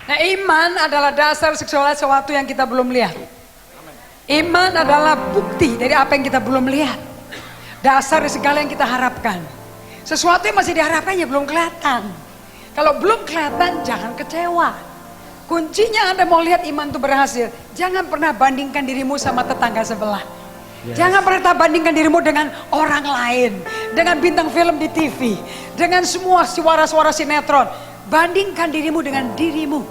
Nah, iman adalah dasar segala sesuatu yang kita belum lihat. Iman adalah bukti dari apa yang kita belum lihat. Dasar dari segala yang kita harapkan. Sesuatu yang masih diharapkannya belum kelihatan. Kalau belum kelihatan, jangan kecewa. Kuncinya Anda mau lihat iman itu berhasil, jangan pernah bandingkan dirimu sama tetangga sebelah. Jangan pernah bandingkan dirimu dengan orang lain, dengan bintang film di TV, dengan semua suara-suara sinetron. Bandingkan dirimu dengan dirimu.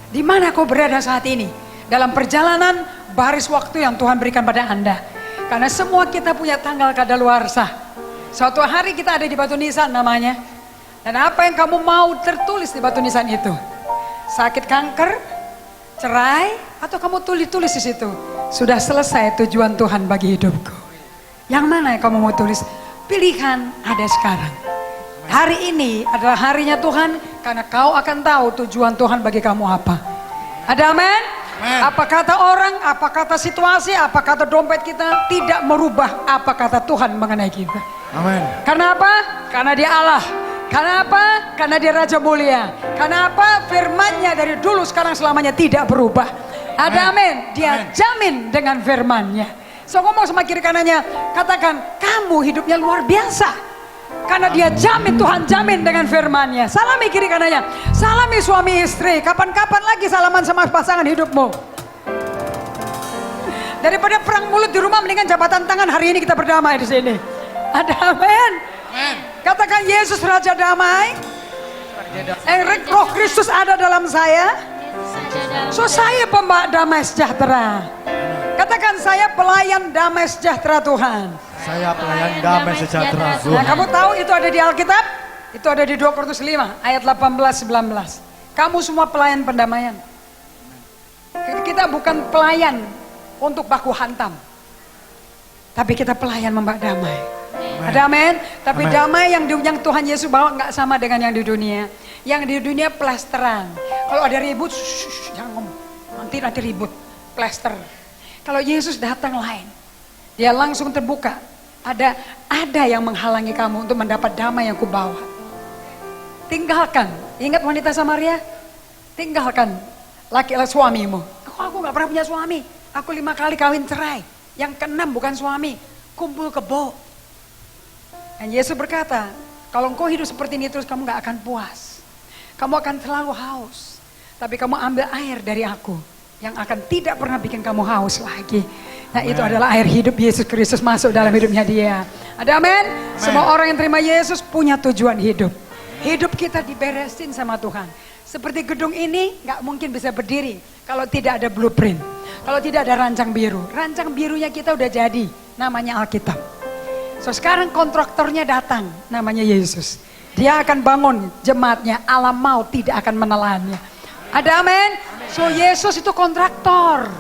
Di mana kau berada saat ini? Dalam perjalanan baris waktu yang Tuhan berikan pada Anda. Karena semua kita punya tanggal kadaluarsa. Suatu hari kita ada di batu nisan namanya. Dan apa yang kamu mau tertulis di batu nisan itu? Sakit kanker, cerai, atau kamu tulis di situ? Sudah selesai tujuan Tuhan bagi hidupku. Yang mana yang kamu mau tulis? Pilihan ada sekarang. Hari ini adalah harinya Tuhan, karena kau akan tahu tujuan Tuhan bagi kamu apa. Ada amin? Apa kata orang, apa kata situasi, apa kata dompet kita tidak merubah apa kata Tuhan mengenai kita. Amin. Karena apa? Karena Dia Allah. Karena apa? Karena Dia Raja Mulia. Karena apa? Firman-Nya dari dulu sekarang selamanya tidak berubah. Ada amin. Dia jamin dengan firman-Nya. So ngomong sama kiri kanannya, katakan kamu hidupnya luar biasa. Karena Dia jamin, Tuhan jamin dengan firman-Nya. Salami kiri kanannya. Salami suami istri. Kapan-kapan lagi salaman sama pasangan hidupmu. Daripada perang mulut di rumah, mendingan jabatan tangan. Hari ini kita berdamai di sini. Ada amin. Katakan Yesus Raja Damai. Roh Kristus ada dalam saya. So saya pembawa damai sejahtera. Katakan saya pelayan damai sejahtera Tuhan. Saya pelayan damai sejahtera Tuhan. Nah, kamu tahu itu ada di Alkitab? Itu ada di 2 Korintus 5 ayat 18-19. Kamu semua pelayan pendamaian. Kita bukan pelayan untuk baku hantam. Tapi kita pelayan membawa damai. Ada amin. Tapi damai yang Tuhan Yesus bawa nggak sama dengan yang di dunia. Yang di dunia plesteran. Kalau ada ribut, jangan ngomong. Nanti ribut, plester. Kalau Yesus datang lain, Dia langsung terbuka. Ada yang menghalangi kamu untuk mendapat damai yang kubawa. Tinggalkan. Ingat wanita Samaria? Tinggalkan laki-laki suamimu. Aku nggak pernah punya suami. Aku 5 kali kawin cerai. Yang ke-6 bukan suami. Kumpul kebo. Dan Yesus berkata, kalau engkau hidup seperti ini terus kamu gak akan puas. Kamu akan selalu haus. Tapi kamu ambil air dari aku yang akan tidak pernah bikin kamu haus lagi. Nah itu adalah air hidup Yesus Kristus masuk dalam hidupnya dia. Ada amin? Semua orang yang terima Yesus punya tujuan hidup. Hidup kita diberesin sama Tuhan. Seperti gedung ini gak mungkin bisa berdiri kalau tidak ada blueprint. Kalau tidak ada rancang biru. Rancang birunya kita udah jadi, namanya Alkitab. So sekarang kontraktornya datang, namanya Yesus. Dia akan bangun jemaatnya, alam maut tidak akan menelannya. Ada amin? So Yesus itu kontraktor.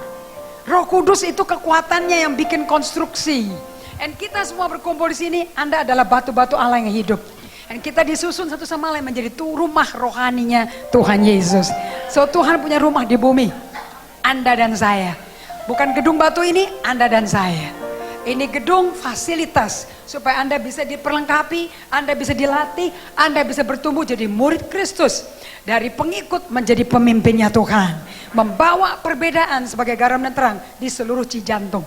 Roh Kudus itu kekuatannya yang bikin konstruksi. Dan kita semua berkumpul di sini, Anda adalah batu-batu Allah yang hidup. Dan kita disusun satu sama lain menjadi rumah rohaninya Tuhan Yesus. So Tuhan punya rumah di bumi, Anda dan saya. Bukan gedung batu ini, Anda dan saya. Ini gedung fasilitas supaya Anda bisa diperlengkapi, Anda bisa dilatih, Anda bisa bertumbuh jadi murid Kristus. Dari pengikut menjadi pemimpinnya Tuhan. Membawa perbedaan sebagai garam dan terang di seluruh Cijantung.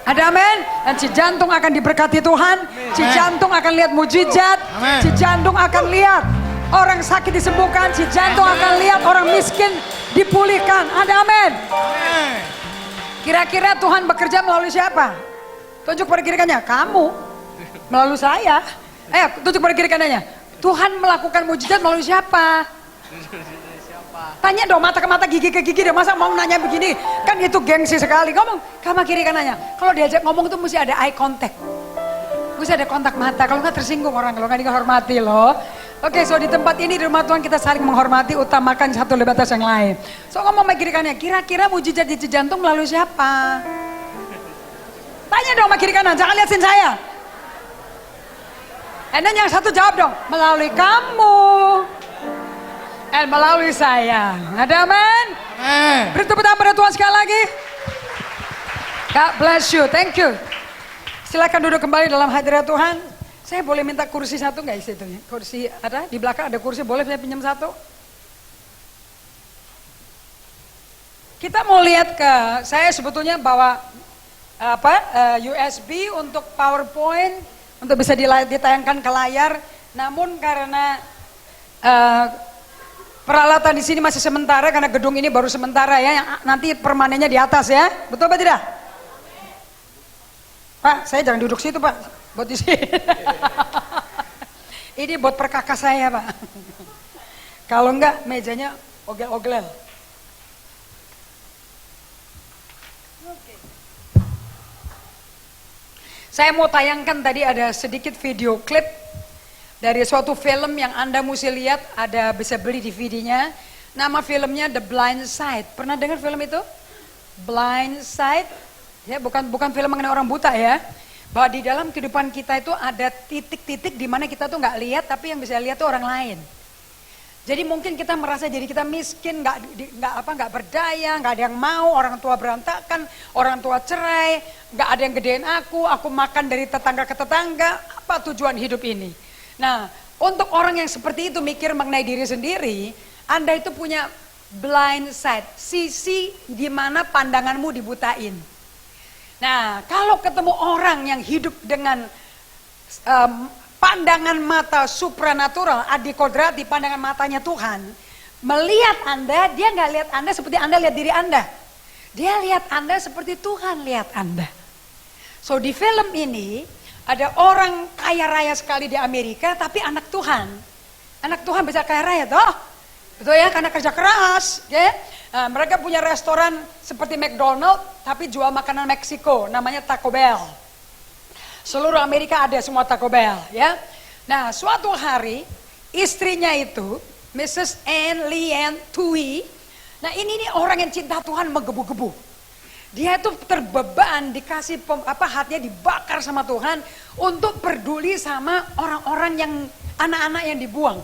Ada amin? Dan Cijantung akan diberkati Tuhan. Cijantung akan lihat mujizat. Cijantung akan lihat orang sakit disembuhkan. Cijantung akan lihat orang miskin dipulihkan. Ada amin? Kira-kira Tuhan bekerja melalui siapa? Tunjuk pada kiri kanannya, kamu melalui saya. Tunjuk pada kiri kanannya. Tuhan melakukan mujizat melalui siapa? Tanya dong mata ke mata, gigi ke gigi deh. Masa mau nanya begini? Kan itu gengsi sekali. Ngomong sama kiri kanannya. Kalau diajak ngomong itu mesti ada eye contact. Mesti ada kontak mata. Kalau nggak tersinggung orang, kalau nggak dihormati loh. Oke, so di tempat ini di rumah Tuhan kita saling menghormati, utamakan satu lebih atas yang lain. So ngomong sama kiri kanannya, kira-kira mujizat di Cijantung melalui siapa? Tanya dong sama kiri kanan, jangan liatin saya. Dan yang satu jawab dong, melalui kamu. Dan melalui saya. Ada amin? Beri tepuk tangan pada Tuhan sekali lagi. God bless you, thank you. Silakan duduk kembali dalam hadirat Tuhan. Saya boleh minta kursi satu nggak isinya? Kursi ada di belakang ada kursi, boleh saya pinjam satu? Kita mau lihat saya sebetulnya bawa USB untuk PowerPoint untuk bisa ditayangkan ke layar. Namun karena peralatan di sini masih sementara karena gedung ini baru sementara ya, yang nanti permanennya di atas ya, betul apa tidak? Pak, saya jangan duduk situ Pak, buat di sini. Ini buat perkakas saya Pak. Kalau enggak mejanya ogel-oglel. Saya mau tayangkan tadi ada sedikit video klip dari suatu film yang Anda mesti lihat, ada bisa beli DVD-nya. Nama filmnya The Blind Side. Pernah dengar film itu? Blind Side. Ya, bukan film mengenai orang buta ya. Bahwa di dalam kehidupan kita itu ada titik-titik di mana kita tuh nggak lihat, tapi yang bisa lihat tuh orang lain. Jadi mungkin kita merasa jadi kita miskin, nggak berdaya, nggak ada yang mau, orang tua berantakan, orang tua cerai, nggak ada yang gedein aku makan dari tetangga ke tetangga. Apa tujuan hidup ini? Nah, untuk orang yang seperti itu mikir mengenai diri sendiri, Anda itu punya blind side, sisi di mana pandanganmu dibutain. Nah, kalau ketemu orang yang hidup dengan pandangan mata supranatural, adikodrati, pandangan matanya Tuhan, melihat Anda, dia nggak lihat Anda seperti Anda lihat diri Anda. Dia lihat Anda seperti Tuhan lihat Anda. So di film ini, ada orang kaya raya sekali di Amerika, tapi anak Tuhan. Anak Tuhan bisa kaya raya toh? Betul ya, karena kerja keras. Ya? Nah, mereka punya restoran seperti McDonald, tapi jual makanan Meksiko, namanya Taco Bell. Seluruh Amerika ada semua Taco Bell. Ya. Nah, suatu hari, istrinya itu, Mrs. Anne Leanne Tui, nah ini nih orang yang cinta Tuhan menggebu-gebu. Dia tuh terbeban, dikasih hatinya dibakar sama Tuhan untuk peduli sama orang-orang yang anak-anak yang dibuang.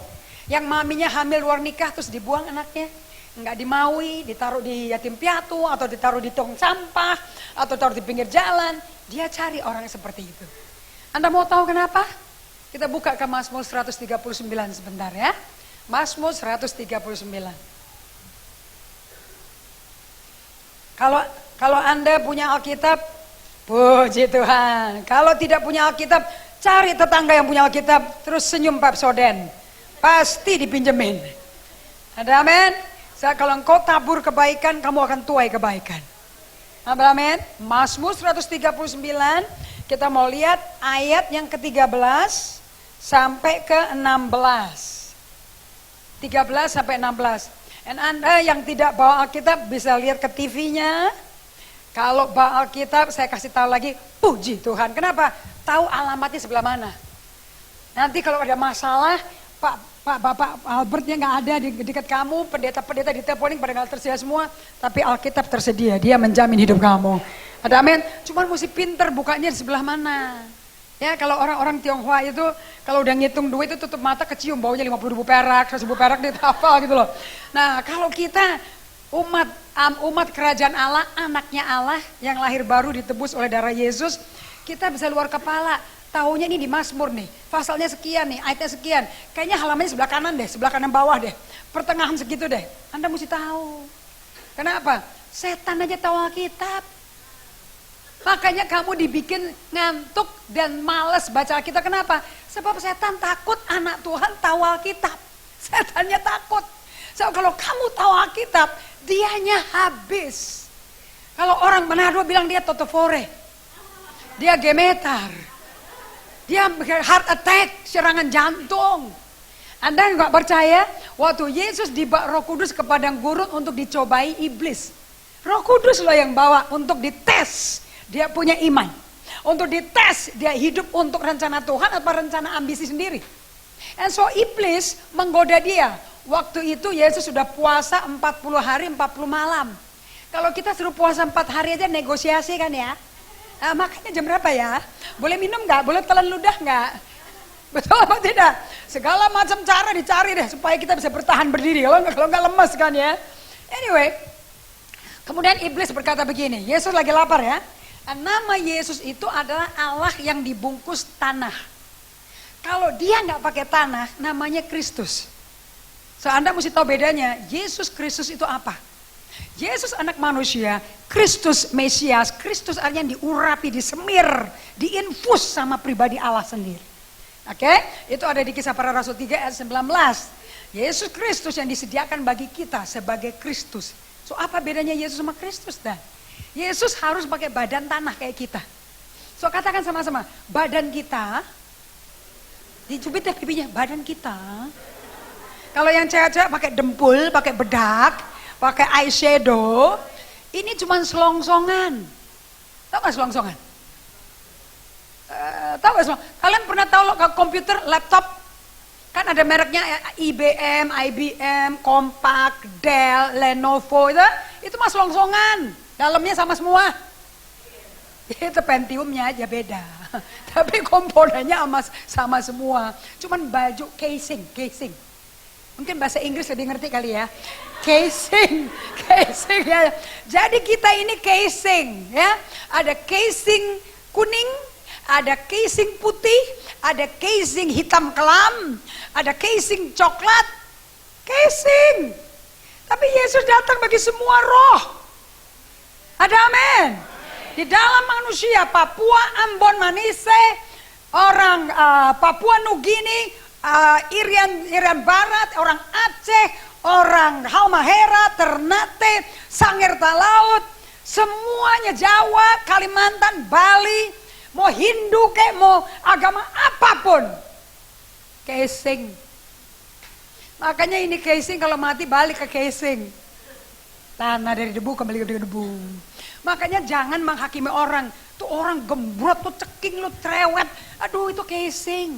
Yang maminya hamil luar nikah terus dibuang anaknya. Enggak dimaui, ditaruh di yatim piatu atau ditaruh di tong sampah atau taruh di pinggir jalan. Dia cari orang seperti itu. Anda mau tahu kenapa? Kita buka ke Mazmur 139 sebentar ya. Mazmur 139. Kalau Anda punya Alkitab, puji Tuhan. Kalau tidak punya Alkitab, cari tetangga yang punya Alkitab, terus senyum Pepsoden. Pasti dipinjemin. Ada amin? Kalau engkau tabur kebaikan, kamu akan tuai kebaikan. Amin? Mazmur 139, kita mau lihat ayat yang ke-13 sampai ke-16. 13 sampai 16. Dan Anda yang tidak bawa Alkitab bisa lihat ke TV-nya. Kalau bawa Alkitab, saya kasih tahu lagi, puji Tuhan. Kenapa? Tahu alamatnya sebelah mana. Nanti kalau ada masalah, Bapak Albertnya nggak ada di dekat kamu, pendeta-pendeta diteleponin pada nggak tersedia semua, tapi Alkitab tersedia, dia menjamin hidup kamu. Ada amin? Cuman mesti pinter bukanya di sebelah mana. Ya kalau orang-orang Tionghoa itu, kalau udah ngitung duit itu tutup mata kecium baunya 50.000 perak, 100.000 perak dia hafal gitu loh. Nah kalau kita umat kerajaan Allah, anaknya Allah yang lahir baru ditebus oleh darah Yesus, kita bisa luar kepala. Taunya ini di Mazmur nih, pasalnya sekian nih, ayatnya sekian. Kayaknya halamannya sebelah kanan deh, sebelah kanan bawah deh. Pertengahan segitu deh, Anda mesti tahu. Kenapa? Setan aja tahu Alkitab. Makanya kamu dibikin ngantuk dan malas baca Alkitab. Kenapa? Sebab setan takut anak Tuhan tahu Alkitab. Setannya takut. So, kalau kamu tahu Alkitab, dianya habis. Kalau orang Manado bilang dia totofore. Dia gemetar. Dia heart attack, serangan jantung. Anda nggak percaya? Waktu Yesus dibawa Roh Kudus ke padang gurun untuk dicobai iblis. Roh Kudus loh yang bawa untuk dites. Dia punya iman. Untuk dites, dia hidup untuk rencana Tuhan atau rencana ambisi sendiri. And so iblis menggoda dia. Waktu itu Yesus sudah puasa 40 hari 40 malam. Kalau kita suruh puasa 4 hari aja negosiasi kan ya. Nah, makanya jam berapa ya? Boleh minum nggak? Boleh telan ludah nggak? Betul apa tidak? Segala macam cara dicari deh supaya kita bisa bertahan berdiri. Kalau nggak lemas kan ya. Anyway, kemudian iblis berkata begini. Yesus lagi lapar ya. Nama Yesus itu adalah Allah yang dibungkus tanah. Kalau dia nggak pakai tanah, namanya Kristus. So Anda mesti tahu bedanya. Yesus Kristus itu apa? Yesus anak manusia, Kristus Mesias, Kristus artinya diurapi, disemir, diinfus sama pribadi Allah sendiri. Oke, itu ada di Kisah Para Rasul 3 ayat 19. Yesus Kristus yang disediakan bagi kita sebagai Kristus. So apa bedanya Yesus sama Kristus dan? Yesus harus pakai badan tanah kayak kita. So katakan sama-sama, badan kita, dicubit deh pipinya, badan kita. Kalau yang cewek-cewek pakai dempul, pakai bedak, pakai eyeshadow, ini cuma selongsongan. Tahu gak selongsongan? Tahu gak selongsongan? Kalian pernah tahu komputer, laptop? Kan ada mereknya IBM, IBM, Compaq, Dell, Lenovo, itu mah selongsongan. Dalamnya sama semua. Itu Pentiumnya aja beda. Tapi komponennya sama semua. Cuman baju casing. Mungkin bahasa Inggris lebih ngerti kali ya. Casing ya. Jadi kita ini casing ya. Ada casing kuning, ada casing putih, ada casing hitam kelam, ada casing coklat. Casing. Tapi Yesus datang bagi semua roh. Ada amin. Di dalam manusia, Papua, Ambon, Manise, orang Papua Nugini, Irian Barat, orang Aceh, orang Halmahera, Ternate, Sangir Talaut, semuanya Jawa, Kalimantan, Bali, mau Hindu kayak mau agama apapun, casing. Makanya ini casing kalau mati balik ke casing. Tanah dari debu kembali ke debu. Makanya jangan menghakimi orang. Tuh orang gembrot, tuh ceking, lu cerewet. Aduh itu casing.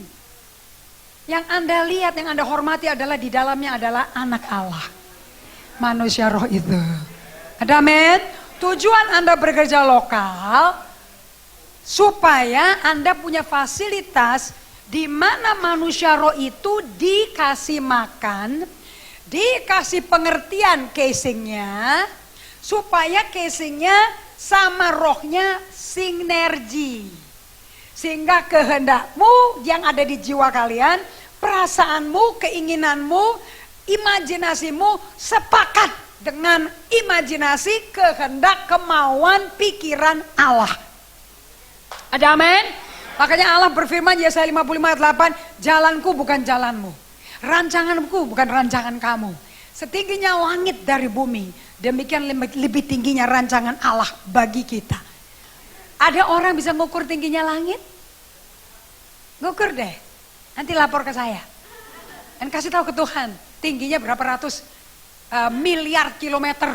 Yang Anda lihat, yang Anda hormati adalah di dalamnya adalah anak Allah. Manusia roh itu. Ada amin? Tujuan Anda bekerja lokal supaya Anda punya fasilitas di mana manusia roh itu dikasih makan, dikasih pengertian casingnya, supaya casingnya sama rohnya sinergi. Sehingga kehendakmu yang ada di jiwa kalian, perasaanmu, keinginanmu, imajinasimu sepakat dengan imajinasi, kehendak, kemauan, pikiran Allah. Ada amin? Makanya Allah berfirman Yesaya 55 ayat 8, jalanku bukan jalanmu, rancanganku bukan rancangan kamu. Setingginya langit dari bumi, demikian lebih tingginya rancangan Allah bagi kita. Ada orang bisa ngukur tingginya langit? Ngukur deh, nanti lapor ke saya. Dan kasih tahu ke Tuhan, tingginya berapa ratus miliar kilometer.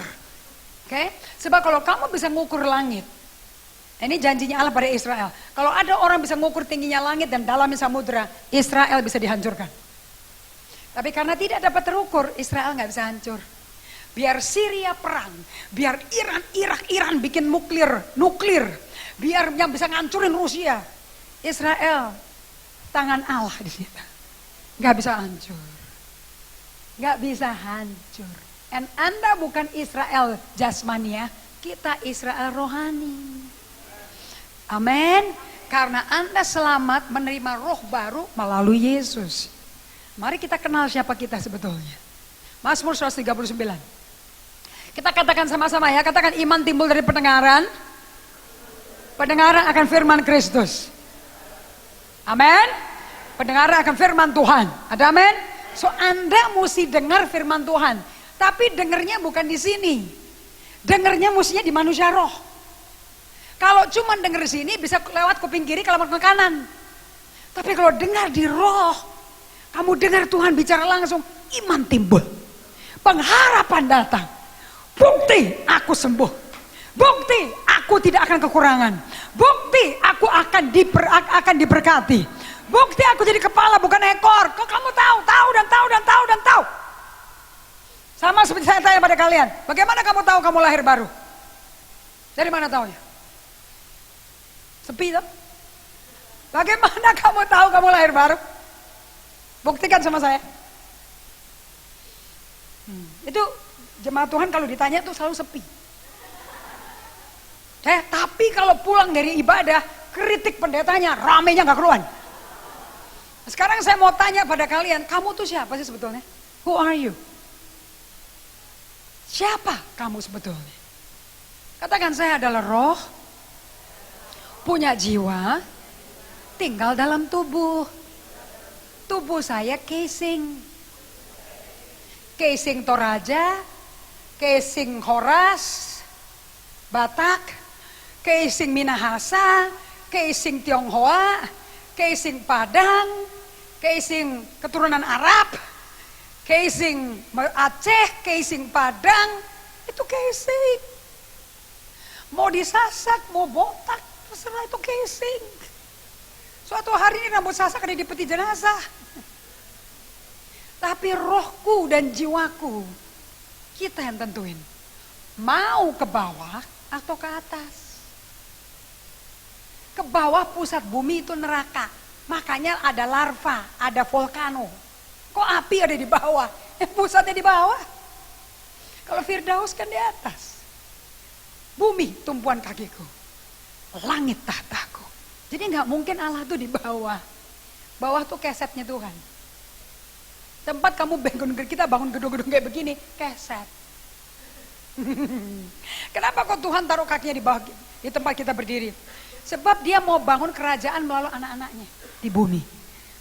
Oke? Sebab kalau kamu bisa ngukur langit, ini janjinya Allah pada Israel. Kalau ada orang bisa ngukur tingginya langit dan dalamnya samudera, Israel bisa dihancurkan. Tapi karena tidak dapat terukur, Israel nggak bisa hancur. Biar Syria perang, biar Iran bikin nuklir, biar yang bisa ngancurin Rusia, Israel tangan Allah di situ, nggak bisa hancur, nggak bisa hancur. And Anda bukan Israel jasmania, kita Israel rohani. Amin. Karena Anda selamat menerima roh baru melalui Yesus. Mari kita kenal siapa kita sebetulnya. Mazmur 139. Kita katakan sama-sama ya, katakan iman timbul dari pendengaran. Pendengaran akan firman Kristus. Amin. Pendengaran akan firman Tuhan. Ada amin? So Anda mesti dengar firman Tuhan. Tapi dengarnya bukan di sini. Dengarnya mestinya di manusia roh. Kalau cuma dengar di sini bisa lewat kuping kiri, kalau ke kanan. Tapi kalau dengar di roh, kamu dengar Tuhan bicara langsung, iman timbul. Pengharapan datang. Bukti aku sembuh. Bukti aku tidak akan kekurangan. Bukti aku akan diberkati. Bukti aku jadi kepala bukan ekor. Kok kamu tahu dan tahu. Sama seperti saya tanya pada kalian, bagaimana kamu tahu kamu lahir baru? Dari mana taunya? Sepi tuh. Bagaimana kamu tahu kamu lahir baru? Buktikan sama saya. Itu jemaat Tuhan kalau ditanya tuh selalu sepi. Tapi kalau pulang dari ibadah, kritik pendetanya, ramenya gak keruan. Sekarang saya mau tanya pada kalian, kamu tuh siapa sih sebetulnya? Who are you? Siapa kamu sebetulnya? Katakan, saya adalah roh, punya jiwa, tinggal dalam tubuh. Tubuh saya casing. Casing Toraja, casing Horas, Batak, casing Minahasa, casing Tionghoa, casing Padang, casing keturunan Arab, casing Aceh, casing Padang, itu casing. Mau disasak, mau botak, terserah, itu casing. Suatu hari ini rambut sasak ada di peti jenazah. Tapi rohku dan jiwaku, kita yang tentuin. Mau ke bawah atau ke atas. Ke bawah pusat bumi itu neraka. Makanya ada larva, ada volcano. Kok api ada di bawah? Pusatnya di bawah. Kalau Firdaus kan di atas. Bumi tumpuan kakiku, langit tahtaku. Jadi nggak mungkin Allah tuh di bawah. Bawah tuh kesetnya Tuhan. Tempat kamu bangun, kita bangun gedung-gedung kayak begini, keset. Kenapa kok Tuhan taruh kakinya di bawah, di tempat kita berdiri? Sebab dia mau bangun kerajaan melalui anak-anaknya di bumi.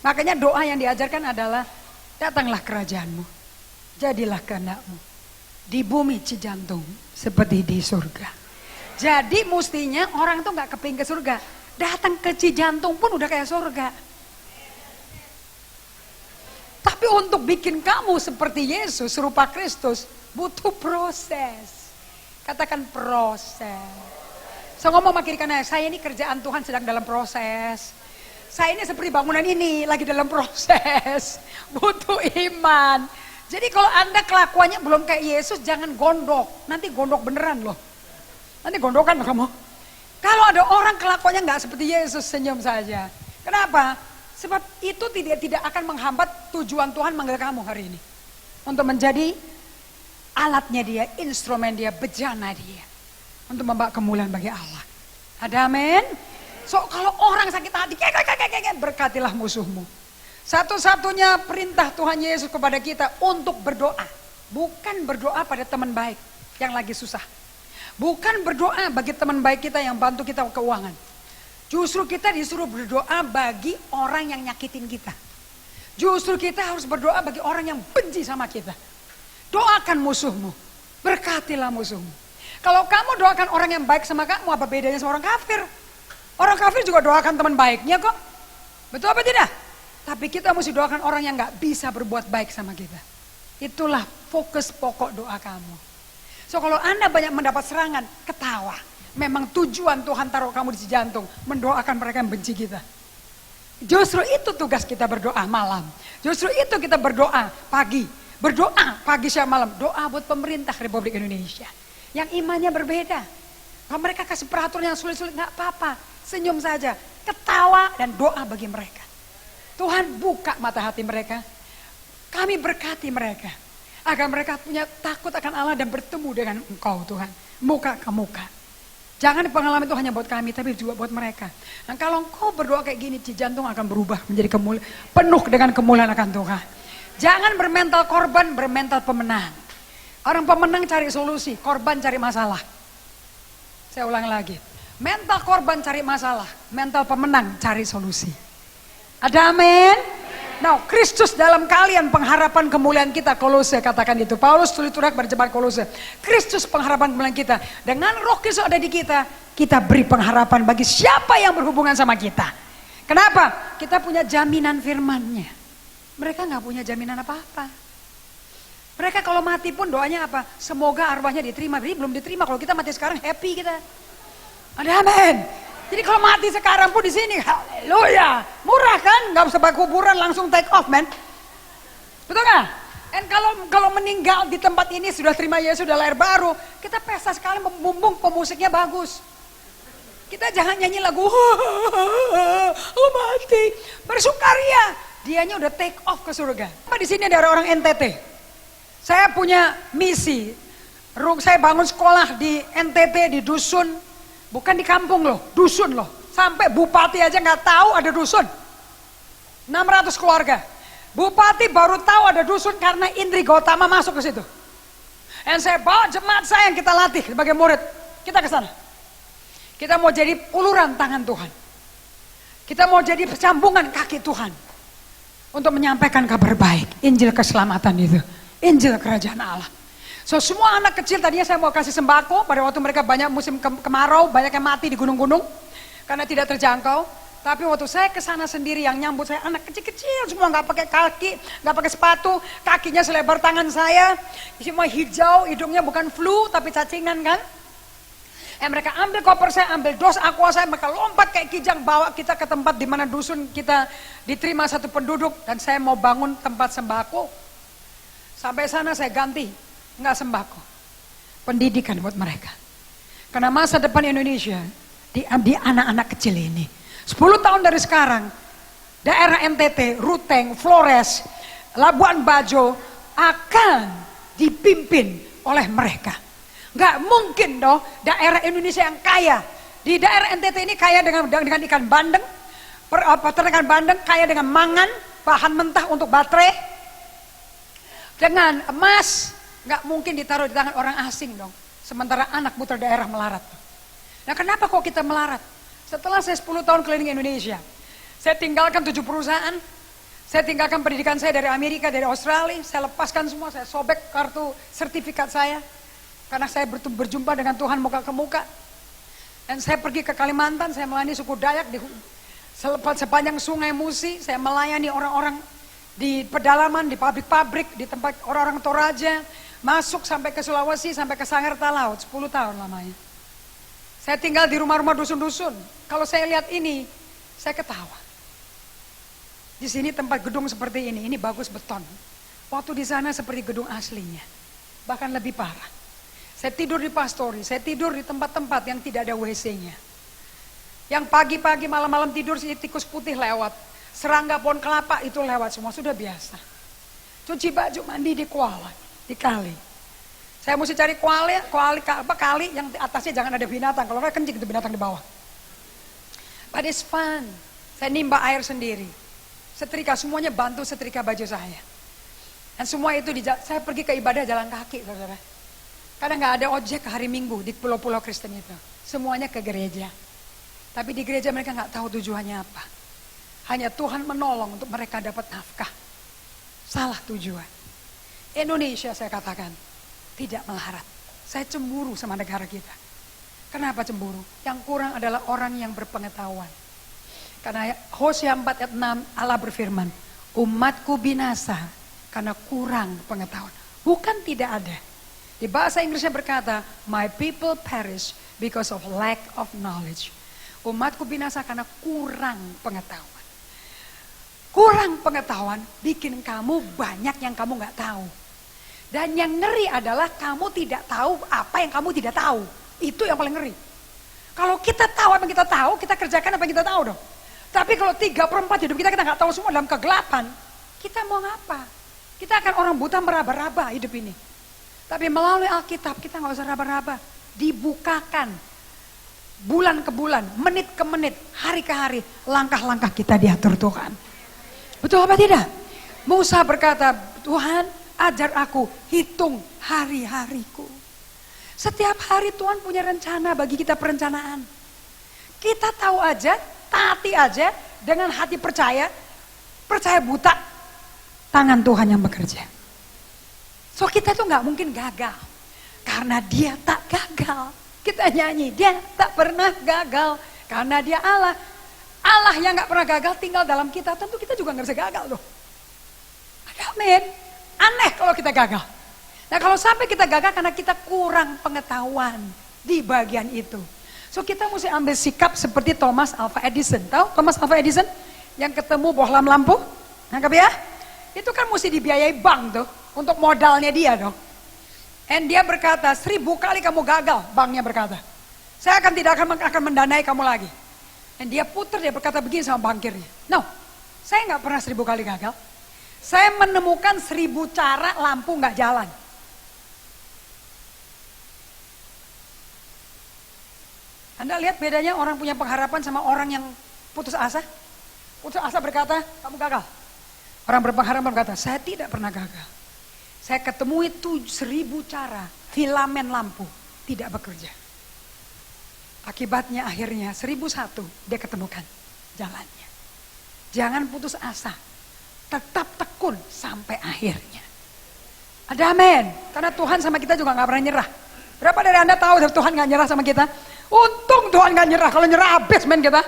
Makanya doa yang diajarkan adalah, datanglah kerajaanmu, jadilah kehendakmu di bumi Cijantung seperti di surga. Jadi mestinya orang tuh nggak kepingin ke surga, datang ke Cijantung pun udah kayak surga. Tapi untuk bikin kamu seperti Yesus, serupa Kristus, butuh proses. Katakan proses. So ngomong sama kiri kanan, saya ini kerjaan Tuhan sedang dalam proses. Saya ini seperti bangunan ini lagi dalam proses. Butuh iman. Jadi kalau Anda kelakuannya belum kayak Yesus, jangan gondok. Nanti gondok beneran loh. Nanti gondokan loh kamu. Kalau ada orang kelakuannya nggak seperti Yesus, senyum saja. Kenapa? Sebab itu tidak akan menghambat tujuan Tuhan manggil kamu hari ini. Untuk menjadi alatnya dia, instrumen dia, bejana dia. Untuk membawa kemuliaan bagi Allah. Ada amin? So kalau orang sakit hati, berkatilah musuhmu. Satu-satunya perintah Tuhan Yesus kepada kita untuk berdoa. Bukan berdoa pada teman baik yang lagi susah. Bukan berdoa bagi teman baik kita yang bantu kita keuangan. Justru kita disuruh berdoa bagi orang yang nyakitin kita. Justru kita harus berdoa bagi orang yang benci sama kita. Doakan musuhmu, berkatilah musuhmu. Kalau kamu doakan orang yang baik sama kamu, apa bedanya sama orang kafir? Orang kafir juga doakan teman baiknya kok. Betul apa tidak? Tapi kita mesti doakan orang yang gak bisa berbuat baik sama kita. Itulah fokus pokok doa kamu. So kalau Anda banyak mendapat serangan, ketawa. Memang tujuan Tuhan taruh kamu di Cijantung, mendoakan mereka yang benci kita. Justru itu tugas kita berdoa malam. Justru itu kita berdoa pagi. Berdoa pagi siang malam. Doa buat pemerintah Republik Indonesia. Yang imannya berbeda. Kalau mereka kasih peraturan yang sulit-sulit, gak apa-apa. Senyum saja, ketawa dan doa bagi mereka. Tuhan buka mata hati mereka. Kami berkati mereka. Agar mereka punya takut akan Allah dan bertemu dengan Engkau Tuhan. Muka ke muka. Jangan pengalaman itu hanya buat kami, tapi juga buat mereka. Dan kalau Engkau berdoa kayak gini, Cijantung akan berubah menjadi penuh dengan kemuliaan akan Tuhan. Jangan bermental korban, bermental pemenang. Orang pemenang cari solusi, korban cari masalah. Saya ulang lagi. Mental korban cari masalah, mental pemenang cari solusi. Ada amin? Nah, Kristus dalam kalian pengharapan kemuliaan kita, Kolose katakan itu. Paulus tulis surat berjemaat Kolose. Kristus pengharapan kemuliaan kita. Dengan Roh Kristus ada di kita, kita beri pengharapan bagi siapa yang berhubungan sama kita. Kenapa? Kita punya jaminan firman-Nya. Mereka nggak punya jaminan apa-apa. Mereka kalau mati pun doanya apa? Semoga arwahnya diterima. Jadi belum diterima. Kalau kita mati sekarang happy kita. Ada amin. Jadi kalau mati sekarang pun di sini, haleluya. Murah kan? Gak usah pakai kuburan, langsung take off, man. Betul gak? Dan kalau meninggal di tempat ini sudah terima Yesus, sudah lahir baru, kita pesta sekali, membumbung, pemusiknya bagus. Kita jangan nyanyi lagu, oh mati, bersukaria. Dianya udah take off ke surga. Di sini ada orang NTT. Saya punya misi, saya bangun sekolah di NTT, di dusun, bukan di kampung loh, dusun loh. Sampai bupati aja nggak tahu ada dusun. 600 keluarga. Bupati baru tahu ada dusun karena Indri Gautama masuk ke situ. Dan saya bawa jemaat saya yang kita latih sebagai murid. Kita ke sana. Kita mau jadi uluran tangan Tuhan. Kita mau jadi sambungan kaki Tuhan. Untuk menyampaikan kabar baik. Injil keselamatan itu. Injil kerajaan Allah. So semua anak kecil tadinya saya mau kasih sembako. Pada waktu mereka banyak musim kemarau. Banyak yang mati di gunung-gunung. Karena tidak terjangkau. Tapi waktu saya ke sana sendiri yang nyambut saya anak kecil-kecil semua nggak pakai kaki, nggak pakai sepatu, kakinya selebar tangan saya, semua hijau, hidungnya bukan flu tapi cacingan kan. Mereka ambil koper saya, ambil dos aqua saya, mereka lompat kayak kijang bawa kita ke tempat di mana dusun kita diterima satu penduduk dan saya mau bangun tempat sembako. Sampai sana saya ganti, nggak sembako, pendidikan buat mereka. Karena masa depan Indonesia di anak-anak kecil ini. 10 tahun dari sekarang, daerah NTT, Ruteng, Flores, Labuan Bajo akan dipimpin oleh mereka. Gak mungkin dong daerah Indonesia yang kaya. Di daerah NTT ini kaya dengan ikan bandeng, peternakan bandeng, kaya dengan mangan, bahan mentah untuk baterai, dengan emas. Gak mungkin ditaruh di tangan orang asing dong. Sementara anak putra daerah melarat. Nah kenapa kok kita melarat? Setelah saya 10 tahun keliling Indonesia, saya tinggalkan 7 perusahaan, saya tinggalkan pendidikan saya dari Amerika, dari Australia, saya lepaskan semua, saya sobek kartu sertifikat saya, karena saya berjumpa dengan Tuhan muka ke muka. Dan saya pergi ke Kalimantan, saya melayani suku Dayak di sepanjang sungai Musi, saya melayani orang-orang di pedalaman, di pabrik-pabrik, di tempat orang-orang Toraja, masuk sampai ke Sulawesi, sampai ke Sangerta Laut, 10 tahun lamanya. Saya tinggal di rumah-rumah dusun-dusun. Kalau saya lihat ini, saya ketawa. Di sini tempat gedung seperti ini bagus beton. Waktu di sana seperti gedung aslinya, bahkan lebih parah. Saya tidur di pastori, saya tidur di tempat-tempat yang tidak ada WC-nya. Yang pagi-pagi malam-malam tidur si tikus putih lewat, serangga pohon kelapa itu lewat semua, sudah biasa. Cuci baju mandi di kuala, di kali. Saya mesti cari kali yang atasnya jangan ada binatang. Kalau nggak kencing itu binatang di bawah. But it's fun. Saya nimba air sendiri. Setrika, semuanya bantu setrika baju saya. Dan semua itu, saya pergi ke ibadah jalan kaki, saudara. Karena nggak ada ojek hari Minggu di pulau-pulau Kristen itu. Semuanya ke gereja. Tapi di gereja mereka nggak tahu tujuannya apa. Hanya Tuhan menolong untuk mereka dapat nafkah. Salah tujuan. Indonesia saya katakan. Tidak melarat. Saya cemburu sama negara kita. Kenapa cemburu? Yang kurang adalah orang yang berpengetahuan. Karena Hosea 4 ayat 6 Allah berfirman, umatku binasa karena kurang pengetahuan. Bukan tidak ada. Di bahasa Inggrisnya berkata, my people perish because of lack of knowledge. Umatku binasa karena kurang pengetahuan. Kurang pengetahuan bikin kamu banyak yang kamu gak tahu. Dan yang ngeri adalah kamu tidak tahu apa yang kamu tidak tahu. Itu yang paling ngeri. Kalau kita tahu apa yang kita tahu, kita kerjakan apa yang kita tahu dong. Tapi kalau 3/4 hidup kita nggak tahu semua dalam kegelapan, kita mau ngapa? Kita akan orang buta meraba-raba hidup ini. Tapi melalui Alkitab kita nggak usah raba-raba. Dibukakan bulan ke bulan, menit ke menit, hari ke hari, langkah-langkah kita diatur Tuhan. Betul apa tidak? Musa berkata, Tuhan, ajar aku hitung hari-hariku. Setiap hari Tuhan punya rencana bagi kita, perencanaan. Kita tahu aja, taati aja dengan hati percaya buta, tangan Tuhan yang bekerja. So kita tuh nggak mungkin gagal, karena Dia tak gagal. Kita nyanyi, Dia tak pernah gagal, karena Dia Allah. Allah yang nggak pernah gagal tinggal dalam kita, tentu kita juga nggak bisa gagal loh. Amin. Aneh kalau kita gagal. Nah kalau sampai kita gagal karena kita kurang pengetahuan di bagian itu. So kita mesti ambil sikap seperti Thomas Alva Edison. Tahu Thomas Alva Edison? Yang ketemu bohlam lampu. Nangkep ya? Itu kan mesti dibiayai bank tuh. Untuk modalnya dia dong. And dia berkata, 1000 kali kamu gagal. Banknya berkata, saya tidak akan mendanai kamu lagi. And dia putar, dia berkata begini sama bankirnya. No, saya gak pernah 1000 kali gagal. Saya menemukan 1000 cara lampu gak jalan. Anda lihat bedanya orang punya pengharapan sama orang yang putus asa? Putus asa berkata, kamu gagal. Orang berpengharapan berkata, saya tidak pernah gagal. Saya ketemu itu 1000 cara filamen lampu tidak bekerja. Akibatnya akhirnya 1001 dia ketemukan jalannya. Jangan putus asa. Tetap tekun sampai akhirnya. Ada amin. Karena Tuhan sama kita juga gak pernah nyerah. Berapa dari Anda tahu Tuhan gak nyerah sama kita? Untung Tuhan gak nyerah. Kalau nyerah habis men kita.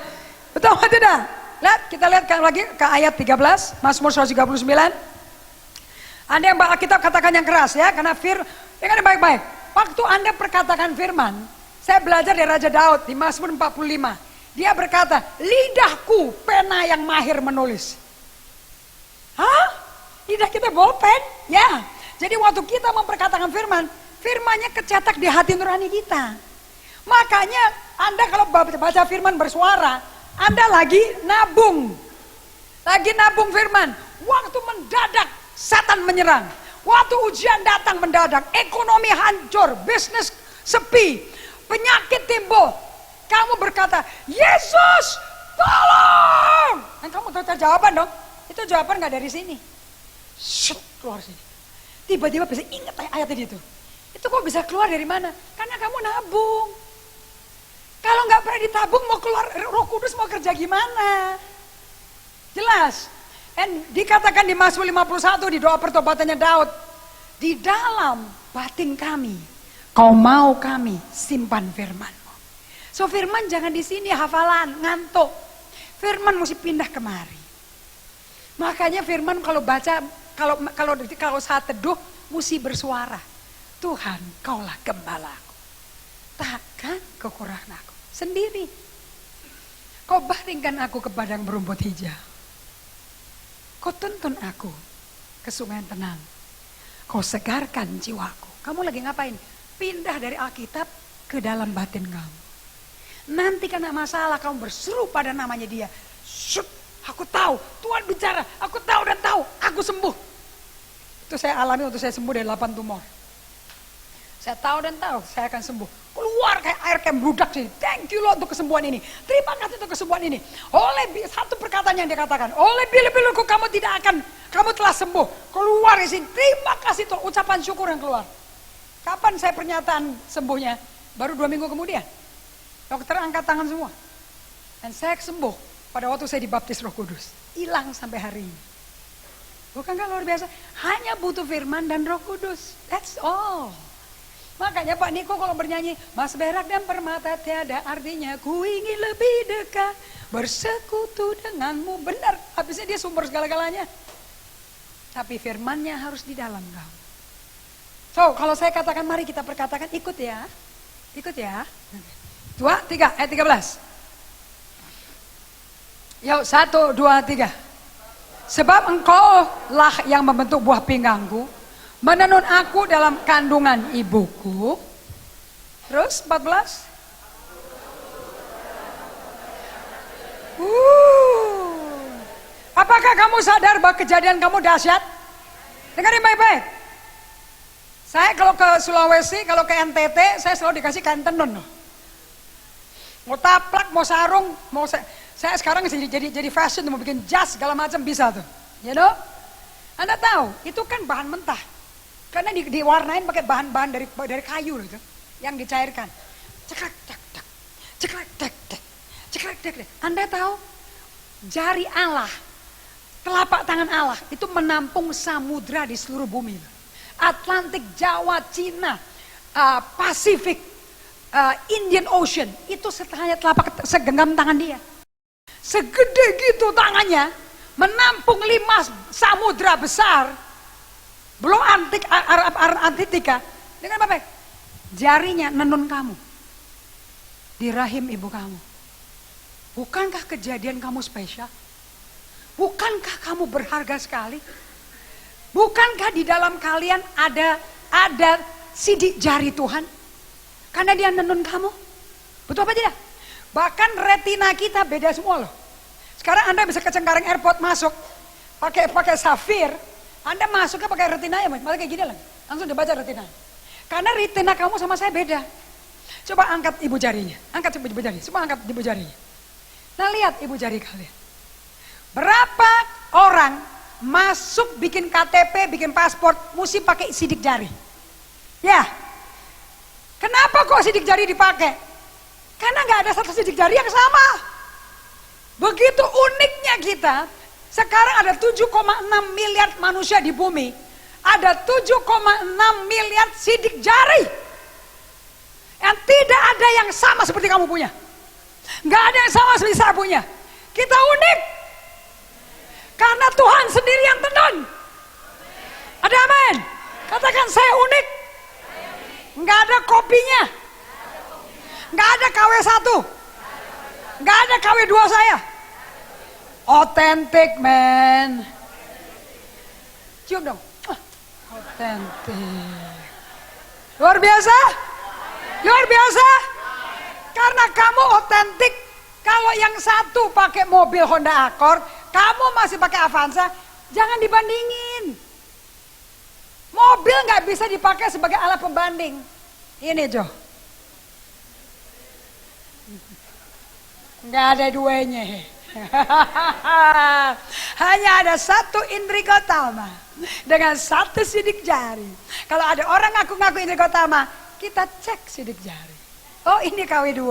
Betul atau tidak? Lihat, kita lihat lagi ke ayat 13. Mazmur 139. Anda yang baca kitab katakan yang keras ya. Karena dengar baik-baik. Waktu Anda perkatakan firman. Saya belajar dari Raja Daud di Mazmur 45. Dia berkata, lidahku pena yang mahir menulis. Hah? Lidah kita bolpen? Ya. Jadi waktu kita memperkatakan firman, firmannya kecetak di hati nurani kita. Makanya Anda kalau baca firman bersuara, Anda lagi nabung. Lagi nabung firman. Waktu mendadak setan menyerang. Waktu ujian datang mendadak, ekonomi hancur, bisnis sepi, penyakit timbul. Kamu berkata, Yesus tolong. Dan kamu tahu jawaban dong. Itu jawaban gak dari sini. Shut, keluar sini. Tiba-tiba bisa ingat ayat itu. Itu kok bisa keluar dari mana? Karena kamu nabung. Kalau gak pernah ditabung mau keluar Roh Kudus mau kerja gimana? Jelas. Dan dikatakan di Mazmur 51 di doa pertobatannya Daud. Di dalam batin kami, kau mau kami simpan firman. So firman jangan di sini hafalan, ngantuk. Firman mesti pindah kemari. Makanya firman kalau baca, kalau saat teduh mesti bersuara. Tuhan, kaulah gembalaku. Takkan kekurangan aku sendiri. Kau baringkan aku ke padang berumput hijau. Kau tuntun aku ke sungai yang tenang. Kau segarkan jiwaku. Kamu lagi ngapain? Pindah dari Alkitab ke dalam batin kamu. Nanti karena masalah kamu berseru pada namanya dia. Syuk, aku tahu, Tuhan bicara, aku tahu dan tahu, aku sembuh. Itu saya alami waktu saya sembuh dari 8 tumor. Saya tahu dan tahu, saya akan sembuh. Keluar kayak air kayak bludak sih. Thank you Lord untuk kesembuhan ini. Terima kasih untuk kesembuhan ini. Oleh satu perkataan yang dia katakan, oleh bilu-biluku kamu tidak akan, kamu telah sembuh. Keluar di sini. Terima kasih Tuhan, ucapan syukur yang keluar. Kapan saya pernyataan sembuhnya? Baru 2 minggu kemudian. Dokter angkat tangan semua. Dan saya sembuh pada waktu saya dibaptis Roh Kudus. Hilang sampai hari ini. Bukankah luar biasa? Hanya butuh firman dan Roh Kudus. That's all. Makanya Pak Niko kalau bernyanyi, Mas berak dan permata tiada artinya, ku ingin lebih dekat bersekutu denganmu. Benar, habisnya dia sumber segala-galanya. Tapi firmannya harus di dalam kamu. So, kalau saya katakan mari kita perkatakan, ikut ya. Ikut ya. 2, 3, ayat 13. Yuk, 1, 2, 3. Sebab engkau lah yang membentuk buah pinggangku, menenun aku dalam kandungan ibuku. Terus 14. Apakah kamu sadar bahwa kejadian kamu dahsyat? Dengarin baik-baik. Saya kalau ke Sulawesi, kalau ke NTT, saya selalu dikasih kain tenun. Mau taplak, mau sarung, mau saya sekarang jadi fashion, mau bikin jas segala macam bisa tuh. You know? Anda tahu, itu kan bahan mentah. Karena diwarnain pakai bahan-bahan dari kayu itu yang dicairkan. Ceklek tek tek. Ceklek tek tek. Ceklek tek tek. Anda tahu jari Allah, telapak tangan Allah itu menampung samudra di seluruh bumi. Atlantik, Jawa, Cina, Pasifik, Indian Ocean, itu setengahnya telapak segenggam tangan dia. Segede gitu tangannya, menampung 5 samudra besar. Belum Antartika. Dengan apa? Jarinya nenun kamu di rahim ibu kamu. Bukankah kejadian kamu spesial? Bukankah kamu berharga sekali? Bukankah di dalam kalian ada sidik jari Tuhan? Karena dia nenun kamu. Betul apa tidak? Bahkan retina kita beda semua loh. Sekarang Anda bisa ke Cengkareng Airport masuk pakai safir. Anda masuknya pakai retina ya, malah kayak gini lah. Langsung dibaca retina. Karena retina kamu sama saya beda. Coba angkat ibu jarinya. Angkat ibu jari. Semua angkat ibu jarinya. Nah lihat ibu jari kalian. Berapa orang masuk bikin KTP, bikin paspor, mesti pakai sidik jari. Ya, kenapa kok sidik jari dipakai? Karena nggak ada satu sidik jari yang sama. Begitu uniknya kita, sekarang ada 7,6 miliar manusia di bumi. Ada 7,6 miliar sidik jari. Yang tidak ada yang sama seperti kamu punya. Nggak ada yang sama seperti saya punya. Kita unik. Karena Tuhan sendiri yang tenun. Ada amin? Katakan saya unik. Nggak ada kopinya. Nggak ada KW1. Nggak ada KW2 saya. Otentik, men. Cium dong. Otentik. Luar biasa? Luar biasa? Karena kamu otentik. Kalau yang satu pakai mobil Honda Accord, kamu masih pakai Avanza, jangan dibandingin. Mobil nggak bisa dipakai sebagai alat pembanding. Ini Jo. Nggak ada duanya. Hanya ada satu Indri Gotama dengan satu sidik jari. Kalau ada orang ngaku-ngaku Indri Gotama, kita cek sidik jari. Oh ini KW2.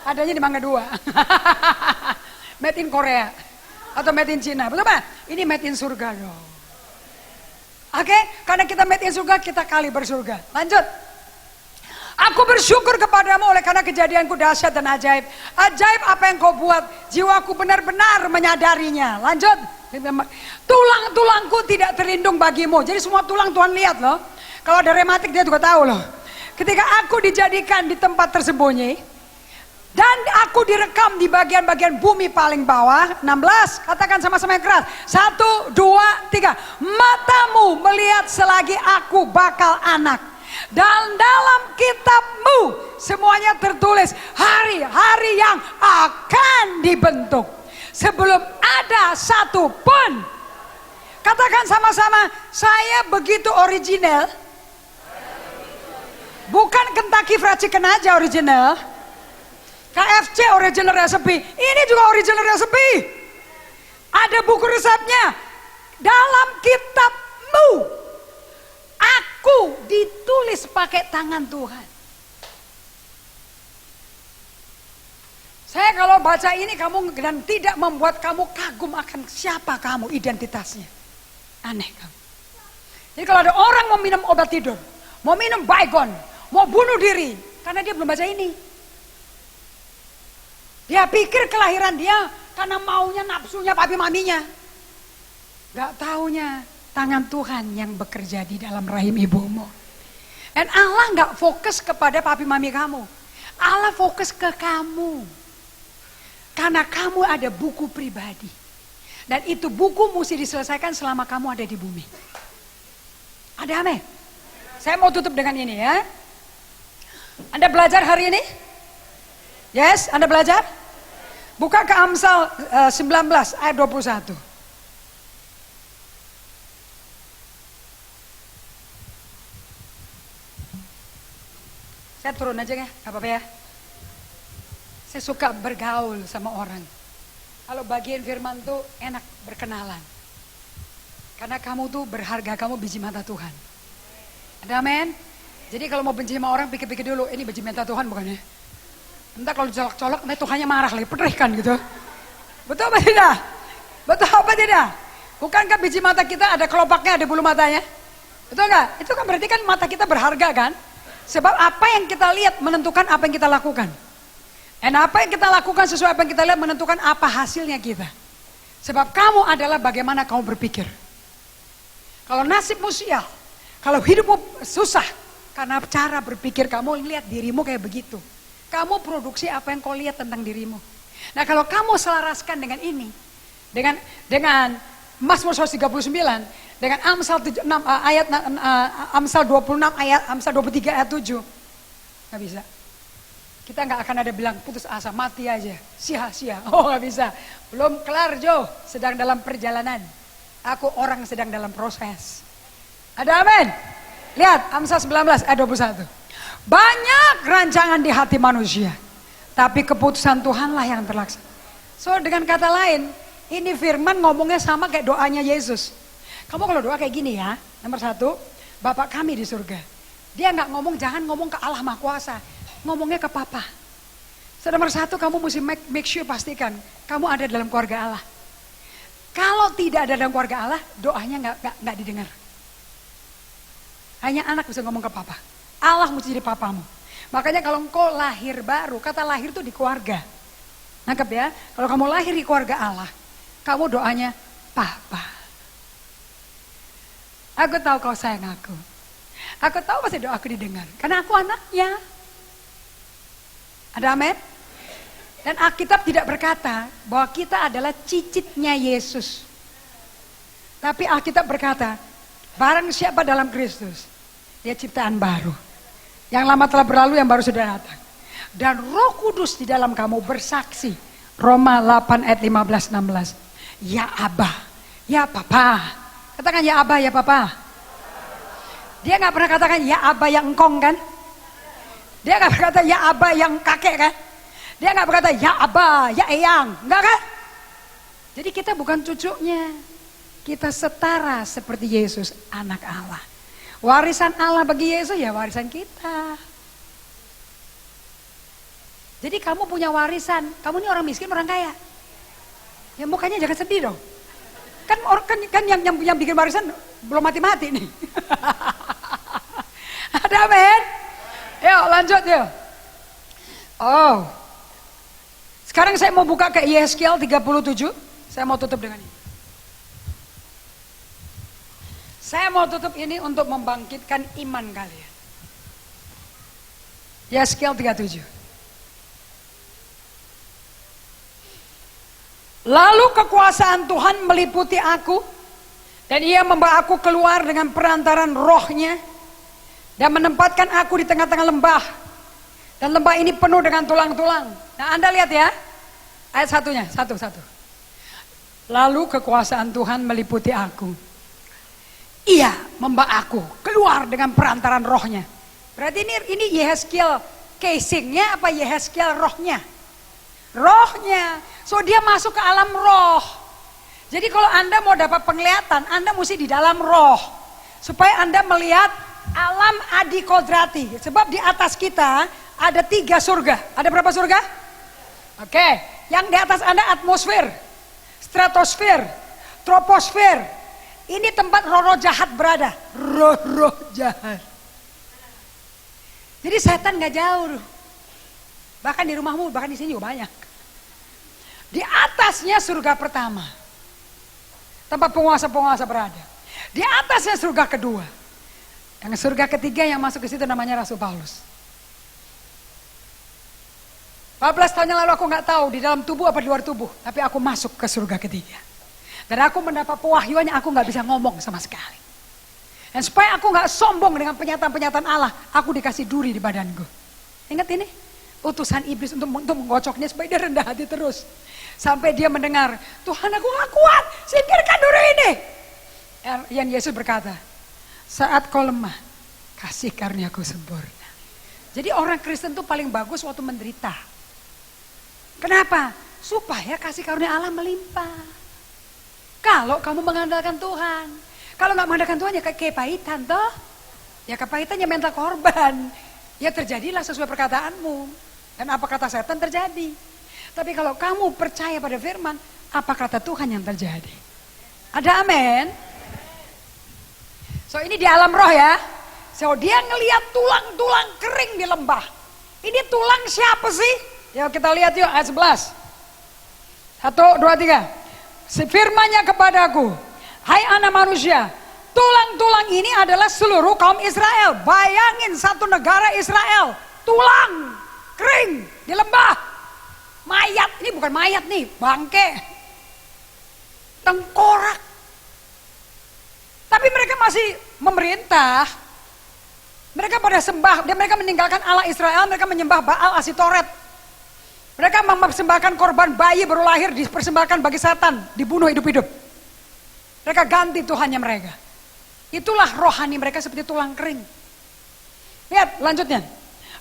Adanya di Mangga 2. Made in Korea atau made in Cina. Betul Pak? Ini made in surga dong. Oke, karena kita made in surga, kita kali bersurga. Lanjut. Aku bersyukur kepadamu oleh karena kejadianku dahsyat dan ajaib. Ajaib apa yang kau buat, jiwaku benar-benar menyadarinya. Lanjut. Tulang-tulangku tidak terlindung bagimu. Jadi semua tulang Tuhan lihat loh. Kalau ada rematik dia juga tahu loh. Ketika aku dijadikan di tempat tersembunyi, dan aku direkam di bagian-bagian bumi paling bawah. 16, katakan sama-sama yang keras. 1, 2, 3. Matamu melihat selagi aku bakal anak. Dan dalam kitabmu semuanya tertulis hari-hari yang akan dibentuk. Sebelum ada satu pun. Katakan sama-sama, saya begitu original. Bukan Kentucky Fried Chicken aja original. KFC original resepi. Ini juga original resepi. Ada buku resepnya. Dalam kitabmu. Aku ditulis pakai tangan Tuhan. Saya kalau baca ini kamu dan tidak membuat kamu kagum akan siapa kamu, identitasnya. Aneh kamu. Jadi kalau ada orang mau minum obat tidur, mau minum Baygon, mau bunuh diri, karena dia belum baca ini. Dia pikir kelahiran dia karena maunya nafsunya papi maminya. Gak taunya tangan Tuhan yang bekerja di dalam rahim ibumu. Dan Allah gak fokus kepada papi mami kamu. Allah fokus ke kamu. Karena kamu ada buku pribadi. Dan itu buku mesti diselesaikan selama kamu ada di bumi. Ada amin? Saya mau tutup dengan ini ya. Anda belajar hari ini? Yes, Anda belajar? Buka ke Amsal 19 ayat 21. Saya turun aja ya, gak apa-apa ya. Saya suka bergaul sama orang. Kalau bagian firman tuh enak berkenalan. Karena kamu tuh berharga, kamu biji mata Tuhan. Ada amin? Jadi kalau mau benci sama orang pikir-pikir dulu, ini biji mata Tuhan bukan ya? Entah kalau colok-colok, nanti Tuhannya marah lagi, pedrihkan gitu. Betul apa tidak? Betul apa tidak? Bukankah biji mata kita ada kelopaknya, ada bulu matanya? Betul nggak? Itu kan berarti kan mata kita berharga kan? Sebab apa yang kita lihat menentukan apa yang kita lakukan. Dan apa yang kita lakukan sesuai apa yang kita lihat menentukan apa hasilnya kita. Sebab kamu adalah bagaimana kamu berpikir. Kalau nasibmu sial, kalau hidupmu susah, karena cara berpikir kamu lihat dirimu kayak begitu. Kamu produksi apa yang kau lihat tentang dirimu. Nah kalau kamu selaraskan dengan ini, dengan Mazmur 139, dengan Amsal 6 ayat Amsal 26 ayat Amsal 23 ayat 7, nggak bisa. Kita nggak akan ada bilang putus asa, mati aja, sia-sia. Oh nggak bisa, belum kelar Jo, sedang dalam perjalanan. Aku orang sedang dalam proses. Ada amin? Lihat Amsal 19 ayat 21. Banyak rancangan di hati manusia, tapi keputusan Tuhanlah yang terlaksana. So dengan kata lain, Ini firman ngomongnya sama kayak doanya Yesus. Kamu kalau doa kayak gini ya, nomor 1, Bapak kami di surga. Dia nggak ngomong, jangan ngomong ke Allah Maha Kuasa, ngomongnya ke Papa. So, nomor 1 kamu mesti make sure pastikan kamu ada dalam keluarga Allah. Kalau tidak ada dalam keluarga Allah, doanya nggak didengar. Hanya anak bisa ngomong ke Papa. Allah mesti jadi papamu. Makanya kalau engkau lahir baru, kata lahir itu di keluarga. Nangkep ya? Kalau kamu lahir di keluarga Allah, kamu doanya Papa. Aku tahu kau sayang aku. Aku tahu pasti doaku didengar. Karena aku anaknya. Ada amin? Dan Alkitab tidak berkata bahwa kita adalah cicitnya Yesus. Tapi Alkitab berkata, barang siapa dalam Kristus, dia ciptaan baru. Yang lama telah berlalu, yang baru sudah datang. Dan Roh Kudus di dalam kamu bersaksi. Roma 8 ayat 15-16. Ya Abba, ya Papa. Katakan ya Abba, ya Papa. Dia gak pernah katakan ya Abba yang engkong kan? Dia gak berkata ya Abba yang kakek kan? Dia gak berkata ya Abba, ya Eyang. Enggak kan? Jadi kita bukan cucunya. Kita setara seperti Yesus, anak Allah. Warisan Allah bagi Yesus ya warisan kita. Jadi kamu punya warisan. Kamu ini orang miskin, orang kaya. Ya mukanya jangan sedih dong. Kan yang bikin warisan belum mati-mati nih. Ada amin? Yuk lanjut yuk. Oh. Sekarang saya mau buka ke Yeskel 37. Saya mau tutup dengan ini. Saya mau tutup ini untuk membangkitkan iman kalian. Yeskel 37. Lalu kekuasaan Tuhan meliputi aku, dan ia membawa aku keluar dengan perantaran rohnya, dan menempatkan aku di tengah-tengah lembah. Dan lembah ini penuh dengan tulang-tulang. Nah Anda lihat ya, ayat satunya, satu. Lalu kekuasaan Tuhan meliputi aku. Ia membawa aku keluar dengan perantaran rohnya. Berarti ini Yehezkiel casingnya apa Yehezkiel rohnya? Rohnya. So dia masuk ke alam roh. Jadi kalau Anda mau dapat penglihatan, Anda mesti di dalam roh. Supaya Anda melihat alam adi kodrati. Sebab di atas kita ada 3 surga. Ada berapa surga? Oke. Yang di atas Anda atmosfer, stratosfer, troposfer. Ini tempat roh-roh jahat berada. Roh-roh jahat. Jadi setan gak jauh. Bahkan di rumahmu, bahkan di sini juga banyak. Di atasnya surga pertama. Tempat penguasa-penguasa berada. Di atasnya surga kedua. Yang surga ketiga yang masuk ke situ namanya Rasul Paulus. 14 tahun yang lalu aku gak tahu di dalam tubuh apa di luar tubuh. Tapi aku masuk ke surga ketiga. Dan aku mendapat pewahyuan yang aku gak bisa ngomong sama sekali. Dan supaya aku gak sombong dengan penyataan-penyataan Allah, aku dikasih duri di badanku. Ingat ini? Utusan iblis untuk menggocoknya supaya dia rendah hati terus. Sampai dia mendengar, Tuhan aku gak kuat, singkirkan duri ini. Yang Yesus berkata, saat kau lemah, kasih karuniaku sempurna. Jadi orang Kristen tuh paling bagus waktu menderita. Kenapa? Supaya kasih karunia Allah melimpah. Kalau kamu mengandalkan Tuhan. Kalau gak mengandalkan Tuhan ya kepahitan toh. Ya kepahitannya mental korban. Ya terjadilah sesuai perkataanmu. Dan apa kata setan terjadi. Tapi kalau kamu percaya pada firman, apa kata Tuhan yang terjadi. Ada amin? So ini di alam roh ya. So dia ngelihat tulang-tulang kering di lembah. Ini tulang siapa sih? Ya kita lihat yuk ayat 11. 1, 2, 3. Firman-Nya kepadaku, hai anak manusia, tulang-tulang ini adalah seluruh kaum Israel. Bayangin satu negara Israel, tulang, kering, di lembah. Mayat, ini bukan mayat nih, bangke. Tengkorak. Tapi mereka masih memerintah. Mereka pada sembah, dan mereka meninggalkan Allah Israel, mereka menyembah Baal Asitoret. Mereka mempersembahkan korban bayi baru lahir dipersembahkan bagi setan, dibunuh hidup-hidup. Mereka ganti Tuhannya mereka. Itulah rohani mereka seperti tulang kering. Lihat lanjutnya.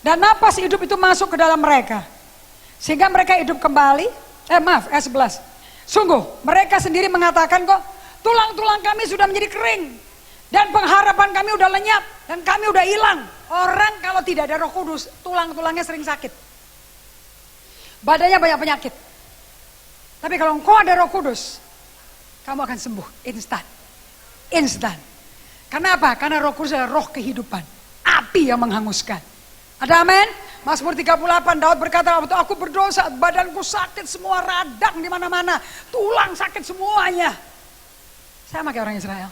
Dan napas hidup itu masuk ke dalam mereka. Sehingga mereka hidup kembali. Ayat 11. Sungguh, mereka sendiri mengatakan kok, tulang-tulang kami sudah menjadi kering. Dan pengharapan kami udah lenyap. Dan kami udah hilang. Orang kalau tidak ada Roh Kudus, tulang-tulangnya sering sakit. Badannya banyak penyakit. Tapi kalau engkau ada Roh Kudus, kamu akan sembuh instan. Instan. Karena apa? Karena Roh Kudus adalah roh kehidupan. Api yang menghanguskan. Ada amin? Mazmur 38, Daud berkata, waktu aku berdosa, badanku sakit semua, radang di mana-mana, tulang sakit semuanya. Sama kayak orang Israel.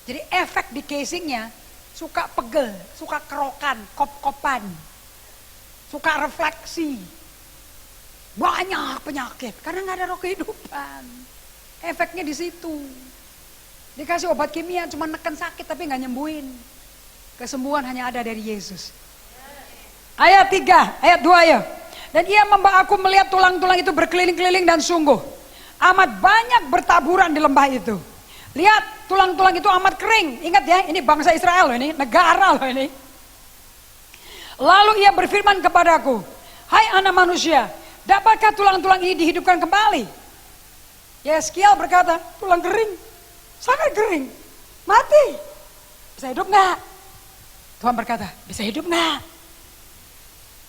Jadi efek di casingnya, suka pegel, suka kerokan, kop-kopan, suka refleksi. Banyak penyakit, karena nggak ada roh kehidupan. Efeknya di situ. Dikasih obat kimia, cuma neken sakit tapi nggak nyembuhin. Kesembuhan hanya ada dari Yesus. Ayat 3, ayat 2 ya. Dan ia membawa aku melihat tulang-tulang itu berkeliling-keliling dan sungguh amat banyak bertaburan di lembah itu. Lihat tulang-tulang itu amat kering. Ingat ya, ini bangsa Israel loh ini, negara loh ini. Lalu ia berfirman kepadaku, hai anak manusia, dapatkah tulang-tulang ini dihidupkan kembali? Yeskiel berkata, tulang kering, sangat kering, mati. Bisa hidup gak? Tuhan berkata, bisa hidup gak?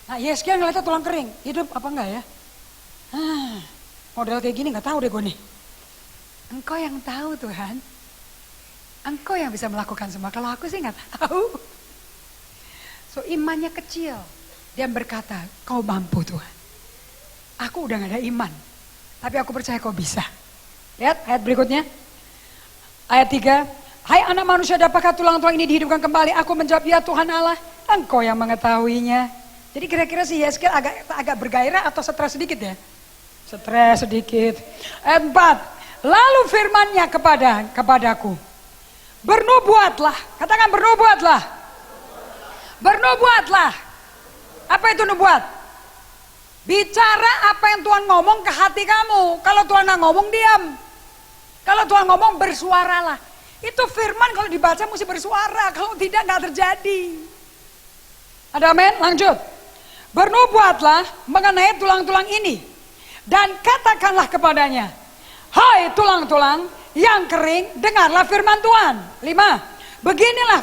Nah Yeskiel ngeliatnya tulang kering, hidup apa enggak ya? Model kayak gini gak tahu deh gue nih. Engkau yang tahu Tuhan. Engkau yang bisa melakukan semua. Kalau aku sih gak tahu. So imannya kecil. Dia berkata, kau mampu Tuhan. Aku udah gak ada iman. Tapi aku percaya kau bisa. Lihat ayat berikutnya. Ayat 3. Hai anak manusia, dapatkah tulang-tulang ini dihidupkan kembali? Aku menjawab, ya Tuhan Allah. Engkau yang mengetahuinya. Jadi kira-kira si Yeskiel agak bergairah atau stres sedikit ya? Stres sedikit. Ayat 4. Lalu firman-Nya kepadaku. Bernubuatlah. Katakan bernubuatlah. Bernubuatlah. Apa itu nubuat? Bicara apa yang Tuhan ngomong ke hati kamu. Kalau Tuhan nggak ngomong, diam. Kalau Tuhan ngomong, bersuaralah. Itu firman kalau dibaca mesti bersuara. Kalau tidak, nggak terjadi. Ada amin? Lanjut. Bernubuatlah mengenai tulang-tulang ini. Dan katakanlah kepadanya, hai tulang-tulang yang kering, dengarlah firman Tuhan. 5. Beginilah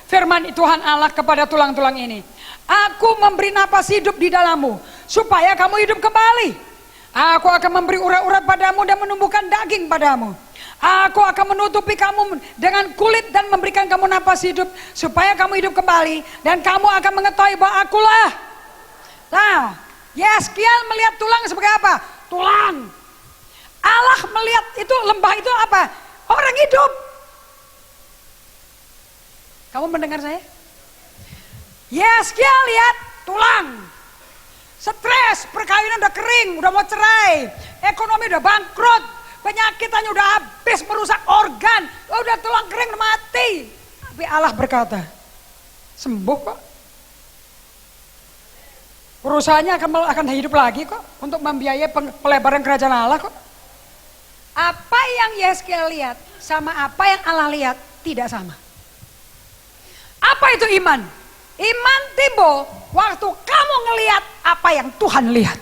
firman Tuhan Allah kepada tulang-tulang ini. Aku memberi napas hidup di dalammu, supaya kamu hidup kembali. Aku akan memberi urat-urat padamu dan menumbuhkan daging padamu. Aku akan menutupi kamu dengan kulit dan memberikan kamu napas hidup, supaya kamu hidup kembali. Dan kamu akan mengetahui bahwa akulah. Nah, Yeskiel melihat tulang sebagai apa? Tulang. Allah melihat itu lembah itu apa? Orang hidup. Kamu mendengar saya? Yeskiel lihat tulang. Stres, perkawinan udah kering, udah mau cerai. Ekonomi udah bangkrut. Penyakitannya udah habis, merusak organ. Udah tulang kering, udah mati. Tapi Allah berkata, sembuh kok. Perusahaannya akan hidup lagi kok. Untuk membiayai pelebaran kerajaan Allah kok. Apa yang Yeskiel lihat sama apa yang Allah lihat tidak sama. Apa itu iman? Iman timbul waktu kamu ngelihat apa yang Tuhan lihat.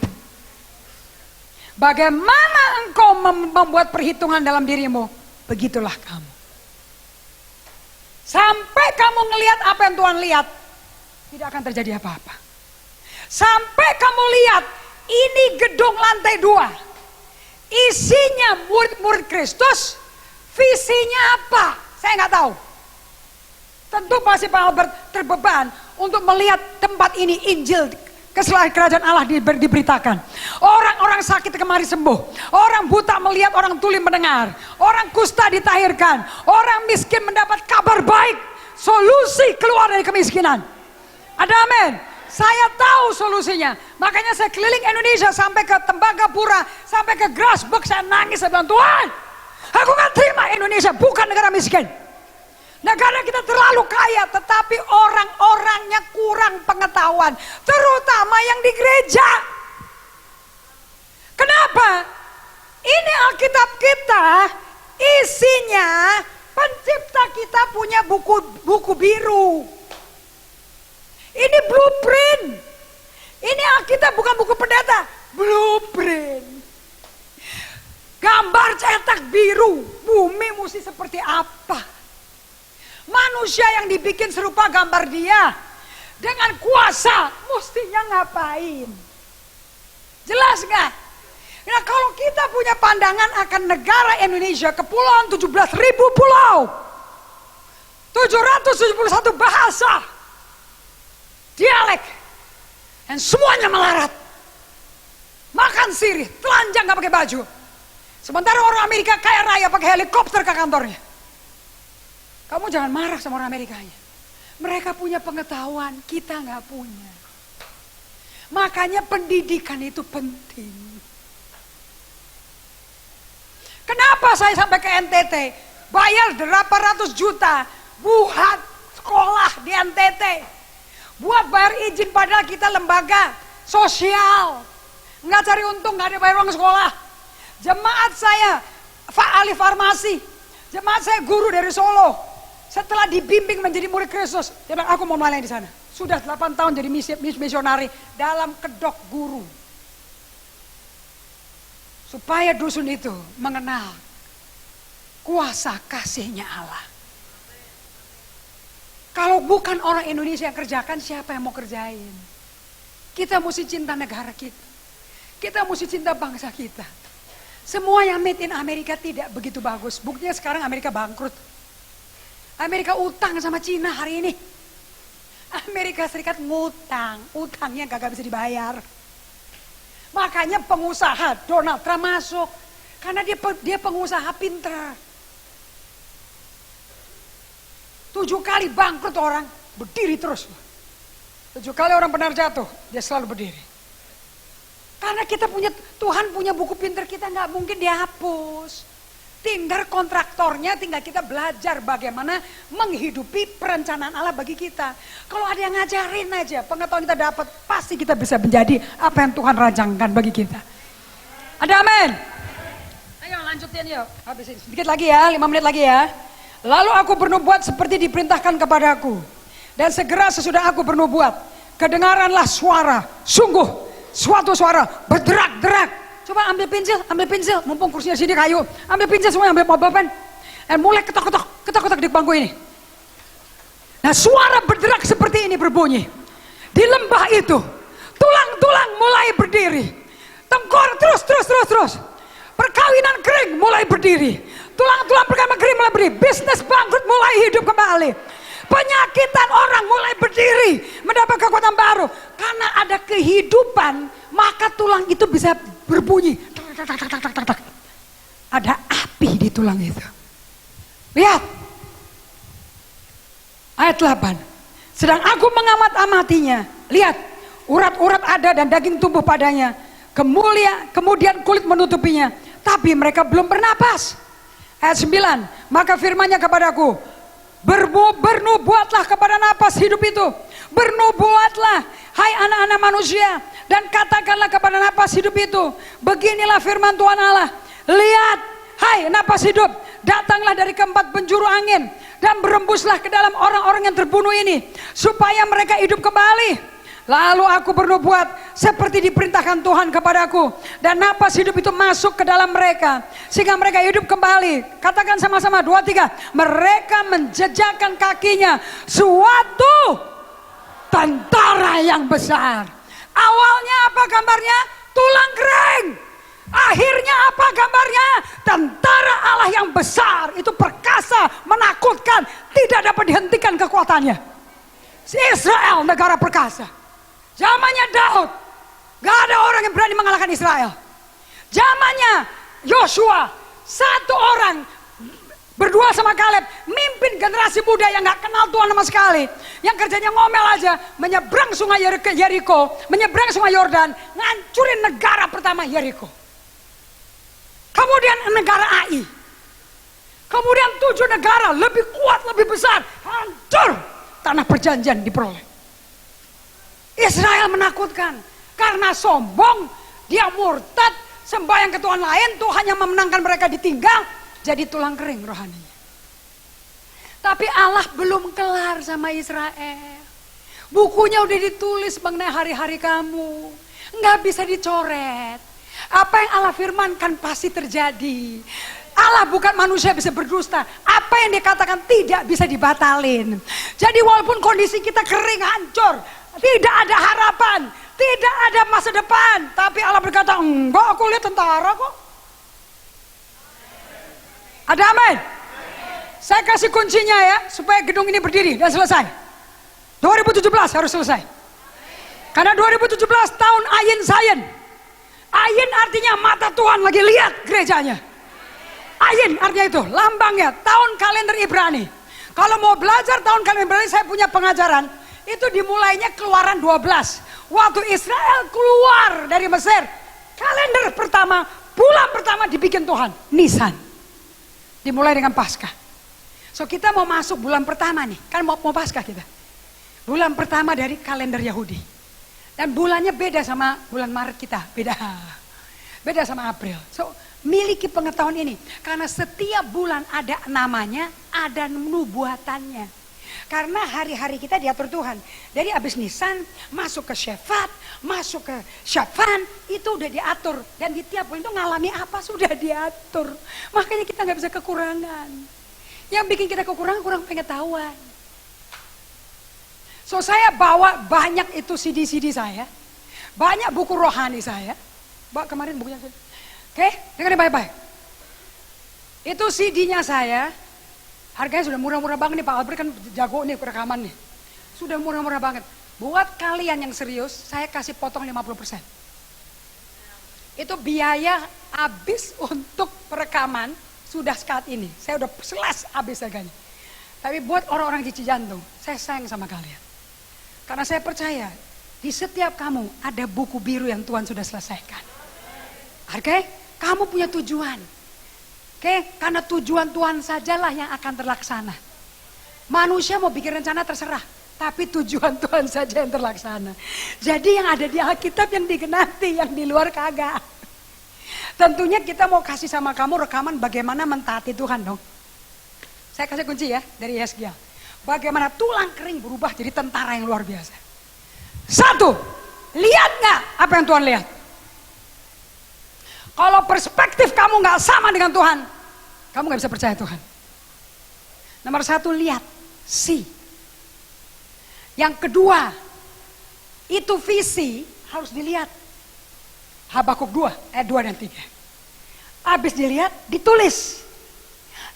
Bagaimana engkau membuat perhitungan dalam dirimu, begitulah kamu. Sampai kamu ngelihat apa yang Tuhan lihat, tidak akan terjadi apa-apa. Sampai kamu lihat ini gedung lantai 2, isinya murid-murid Kristus, visinya apa? Saya nggak tahu. Tentu pasti Pak Albert terbeban untuk melihat tempat ini Injil keselamatan kerajaan Allah diberitakan. Orang-orang sakit kemari sembuh, orang buta melihat, orang tuli mendengar, orang kusta ditahirkan, orang miskin mendapat kabar baik, solusi keluar dari kemiskinan. Ada amin? Saya tahu solusinya. Makanya saya keliling Indonesia sampai ke Tembagapura, sampai ke Grasberg, saya nangis, saya bilang, Tuhan, aku gak terima Indonesia bukan negara miskin. Negara kita terlalu kaya, tetapi orang-orangnya kurang pengetahuan, terutama yang di gereja. Kenapa? Ini Alkitab kita, isinya pencipta kita punya buku biru. Ini blueprint. Ini Alkitab bukan buku pendeta, blueprint. Gambar cetak biru, bumi mesti seperti apa? Manusia yang dibikin serupa gambar dia, dengan kuasa mestinya ngapain? Jelas gak? Nah kalau kita punya pandangan akan negara Indonesia, kepulauan 17.000 pulau, 771 bahasa, dialek, dan semuanya melarat. Makan sirih, telanjang gak pakai baju. Sementara orang Amerika kaya raya pakai helikopter ke kantornya. Kamu jangan marah sama orang Amerikanya. Mereka punya pengetahuan, kita gak punya. Makanya pendidikan itu penting. Kenapa saya sampai ke NTT? Bayar 800 juta buat sekolah di NTT. Buat bayar izin padahal kita lembaga sosial. Nggak cari untung, nggak ada bayar uang sekolah. Jemaat saya ahli farmasi. Jemaat saya guru dari Solo. Setelah dibimbing menjadi murid Kristus, dia bilang aku mau melayani di sana. Sudah 8 tahun jadi misionari dalam kedok guru. Supaya dusun itu mengenal kuasa kasihnya Allah. Kalau bukan orang Indonesia yang kerjakan, siapa yang mau kerjain? Kita mesti cinta negara kita. Kita mesti cinta bangsa kita. Semua yang made in Amerika tidak begitu bagus. Buktinya sekarang Amerika bangkrut. Amerika utang sama Cina hari ini. Amerika Serikat ngutang, utangnya gak bisa dibayar. Makanya pengusaha Donald Trump masuk. Karena dia pengusaha pintar. 7 kali bangkrut orang, berdiri terus. 7 kali orang benar jatuh, dia selalu berdiri. Karena kita punya, Tuhan punya buku pintar, kita nggak mungkin dihapus. Tinggal kontraktornya, tinggal kita belajar bagaimana menghidupi perencanaan Allah bagi kita. Kalau ada yang ngajarin aja, pengetahuan kita dapat, pasti kita bisa menjadi apa yang Tuhan rancangkan bagi kita. Ada amin? Ayo lanjutin yuk, habisin sedikit lagi ya, 5 menit lagi ya. Lalu aku bernubuat seperti diperintahkan kepadaku. Dan segera sesudah aku bernubuat, kedengaranlah suara, sungguh suatu suara berderak-derak. Coba ambil pensil, mumpung kursinya sini kayu. Ambil pensil semua, ambil pulpen. Dan mulai ketok-ketok di bangku ini. Nah suara berderak seperti ini berbunyi. Di lembah itu, tulang-tulang mulai berdiri. Tengkor terus. Perkawinan kering mulai berdiri. Tulang-tulang perkawinan kering mulai berdiri. Bisnis bangkrut mulai hidup kembali. Penyakitan orang mulai berdiri. Mendapat kekuatan baru. Karena ada kehidupan, maka tulang itu bisa berbunyi. Ada api di tulang itu. Lihat. Ayat 8. Sedang aku mengamat-amatinya. Lihat. Urat-urat ada dan daging tumbuh padanya. Kemudian kulit menutupinya. Tapi mereka belum bernapas. Ayat 9. Maka firman-Nya kepadaku. Bernubuatlah kepada napas hidup itu. Bernubuatlah. Hai anak-anak manusia. Dan katakanlah kepada napas hidup itu. Beginilah firman Tuhan Allah. Lihat. Hai napas hidup. Datanglah dari keempat penjuru angin. Dan berembuslah ke dalam orang-orang yang terbunuh ini. Supaya mereka hidup kembali. Lalu aku bernubuat seperti diperintahkan Tuhan kepadaku. Dan napas hidup itu masuk ke dalam mereka. Sehingga mereka hidup kembali. Katakan sama-sama 2, 3. Mereka menjejakkan kakinya suatu tentara yang besar. Awalnya apa gambarnya? Tulang kering. Akhirnya apa gambarnya? Tentara Allah yang besar. Itu perkasa, menakutkan. Tidak dapat dihentikan kekuatannya. Israel negara perkasa. Zamannya Daud, gak ada orang yang berani mengalahkan Israel. Zamannya Yosua, 1 orang berdua sama Kaleb, mimpin generasi muda yang gak kenal Tuhan sama sekali. Yang kerjanya ngomel aja, menyeberang sungai Yeriko, menyeberang sungai Yordan, ngancurin negara pertama Yeriko. Kemudian negara Ai. Kemudian 7 negara lebih kuat, lebih besar, hancur. Tanah perjanjian diperoleh. Israel menakutkan karena sombong, dia murtad, sembahyang ke Tuhan lain, Tuhan yang memenangkan mereka ditinggal, jadi tulang kering rohaninya. Tapi Allah belum kelar sama Israel. Bukunya udah ditulis mengenai hari-hari kamu, nggak bisa dicoret. Apa yang Allah firmankan pasti terjadi. Allah bukan manusia bisa berdusta. Apa yang dikatakan tidak bisa dibatalin. Jadi walaupun kondisi kita kering, hancur, tidak ada harapan, tidak ada masa depan, tapi Allah berkata, enggak, aku lihat tentara kok. Ada amin? Saya kasih kuncinya ya, supaya gedung ini berdiri dan selesai. 2017 harus selesai. Karena 2017 tahun Ayin Sayin. Ayin artinya mata Tuhan lagi lihat gerejanya. Ayin artinya itu, lambangnya tahun kalender Ibrani. Kalau mau belajar tahun kalender Ibrani, saya punya pengajaran. Itu dimulainya Keluaran 12. Waktu Israel keluar dari Mesir, kalender pertama, bulan pertama dibikin Tuhan, Nisan. Dimulai dengan Paskah. So kita mau masuk bulan pertama nih, kan mau Paskah kita. Bulan pertama dari kalender Yahudi. Dan bulannya beda sama bulan Maret kita, beda sama April. So miliki pengetahuan ini, karena setiap bulan ada namanya, ada nubuatannya. Karena hari-hari kita diatur Tuhan. Dari abis Nisan, masuk ke Shefat, masuk ke Syafan, itu udah diatur. Dan di tiap bulan itu ngalami apa sudah diatur. Makanya kita nggak bisa kekurangan. Yang bikin kita kekurangan, kurang pengetahuan. So saya bawa banyak itu CD-CD saya. Banyak buku rohani saya. Kemarin bukunya saya. Oke, dengerin baik-baik. Itu CD-nya saya. Harganya sudah murah-murah banget nih, Pak Albert kan jago nih rekaman nih. Sudah murah-murah banget. Buat kalian yang serius, saya kasih potong 50%. Itu biaya habis untuk perekaman sudah saat ini. Saya udah slash habis harganya. Tapi buat orang-orang di Cijantung, saya sayang sama kalian. Karena saya percaya, di setiap kamu ada buku biru yang Tuhan sudah selesaikan. Oke? Kamu punya tujuan. Oke? Karena tujuan Tuhan sajalah yang akan terlaksana. Manusia mau bikin rencana terserah. Tapi tujuan Tuhan saja yang terlaksana. Jadi yang ada di Alkitab yang digenapi, yang di luar kagak. Tentunya kita mau kasih sama kamu rekaman bagaimana mentaati Tuhan dong. Saya kasih kunci ya dari Yeskiel. Bagaimana tulang kering berubah jadi tentara yang luar biasa. 1, lihat gak apa yang Tuhan lihat? Kalau perspektif kamu gak sama dengan Tuhan, kamu gak bisa percaya Tuhan. Nomor 1, lihat, see. Yang kedua, itu visi harus dilihat. Habakuk 2, ayat 2 dan 3. Habis dilihat, ditulis.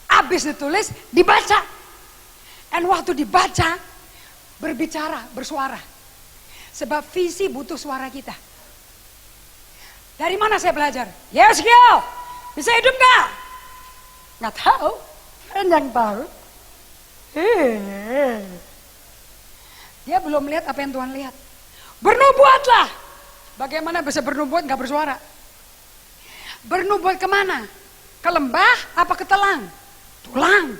Habis ditulis, dibaca. Dan waktu dibaca, berbicara, bersuara. Sebab visi butuh suara kita. Dari mana saya belajar? Yeskiel, bisa hidup gak? Gak tahu, kan yang tahu. Dia belum lihat apa yang Tuhan lihat. Bernubuatlah. Bagaimana bisa bernubuat gak bersuara? Bernubuat kemana? Ke lembah apa ke telang? Tulang.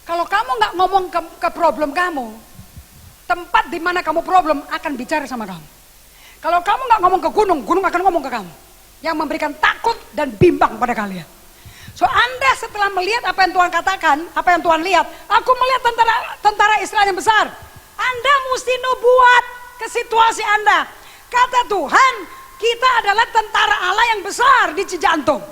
Kalau kamu gak ngomong ke problem kamu, tempat di mana kamu problem akan bicara sama kamu. Kalau kamu gak ngomong ke gunung, gunung akan ngomong ke kamu. Yang memberikan takut dan bimbang pada kalian. So Anda setelah melihat apa yang Tuhan katakan, apa yang Tuhan lihat, aku melihat tentara Israel yang besar. Anda mesti nubuat ke situasi Anda. Kata Tuhan, kita adalah tentara Allah yang besar di Cijantung.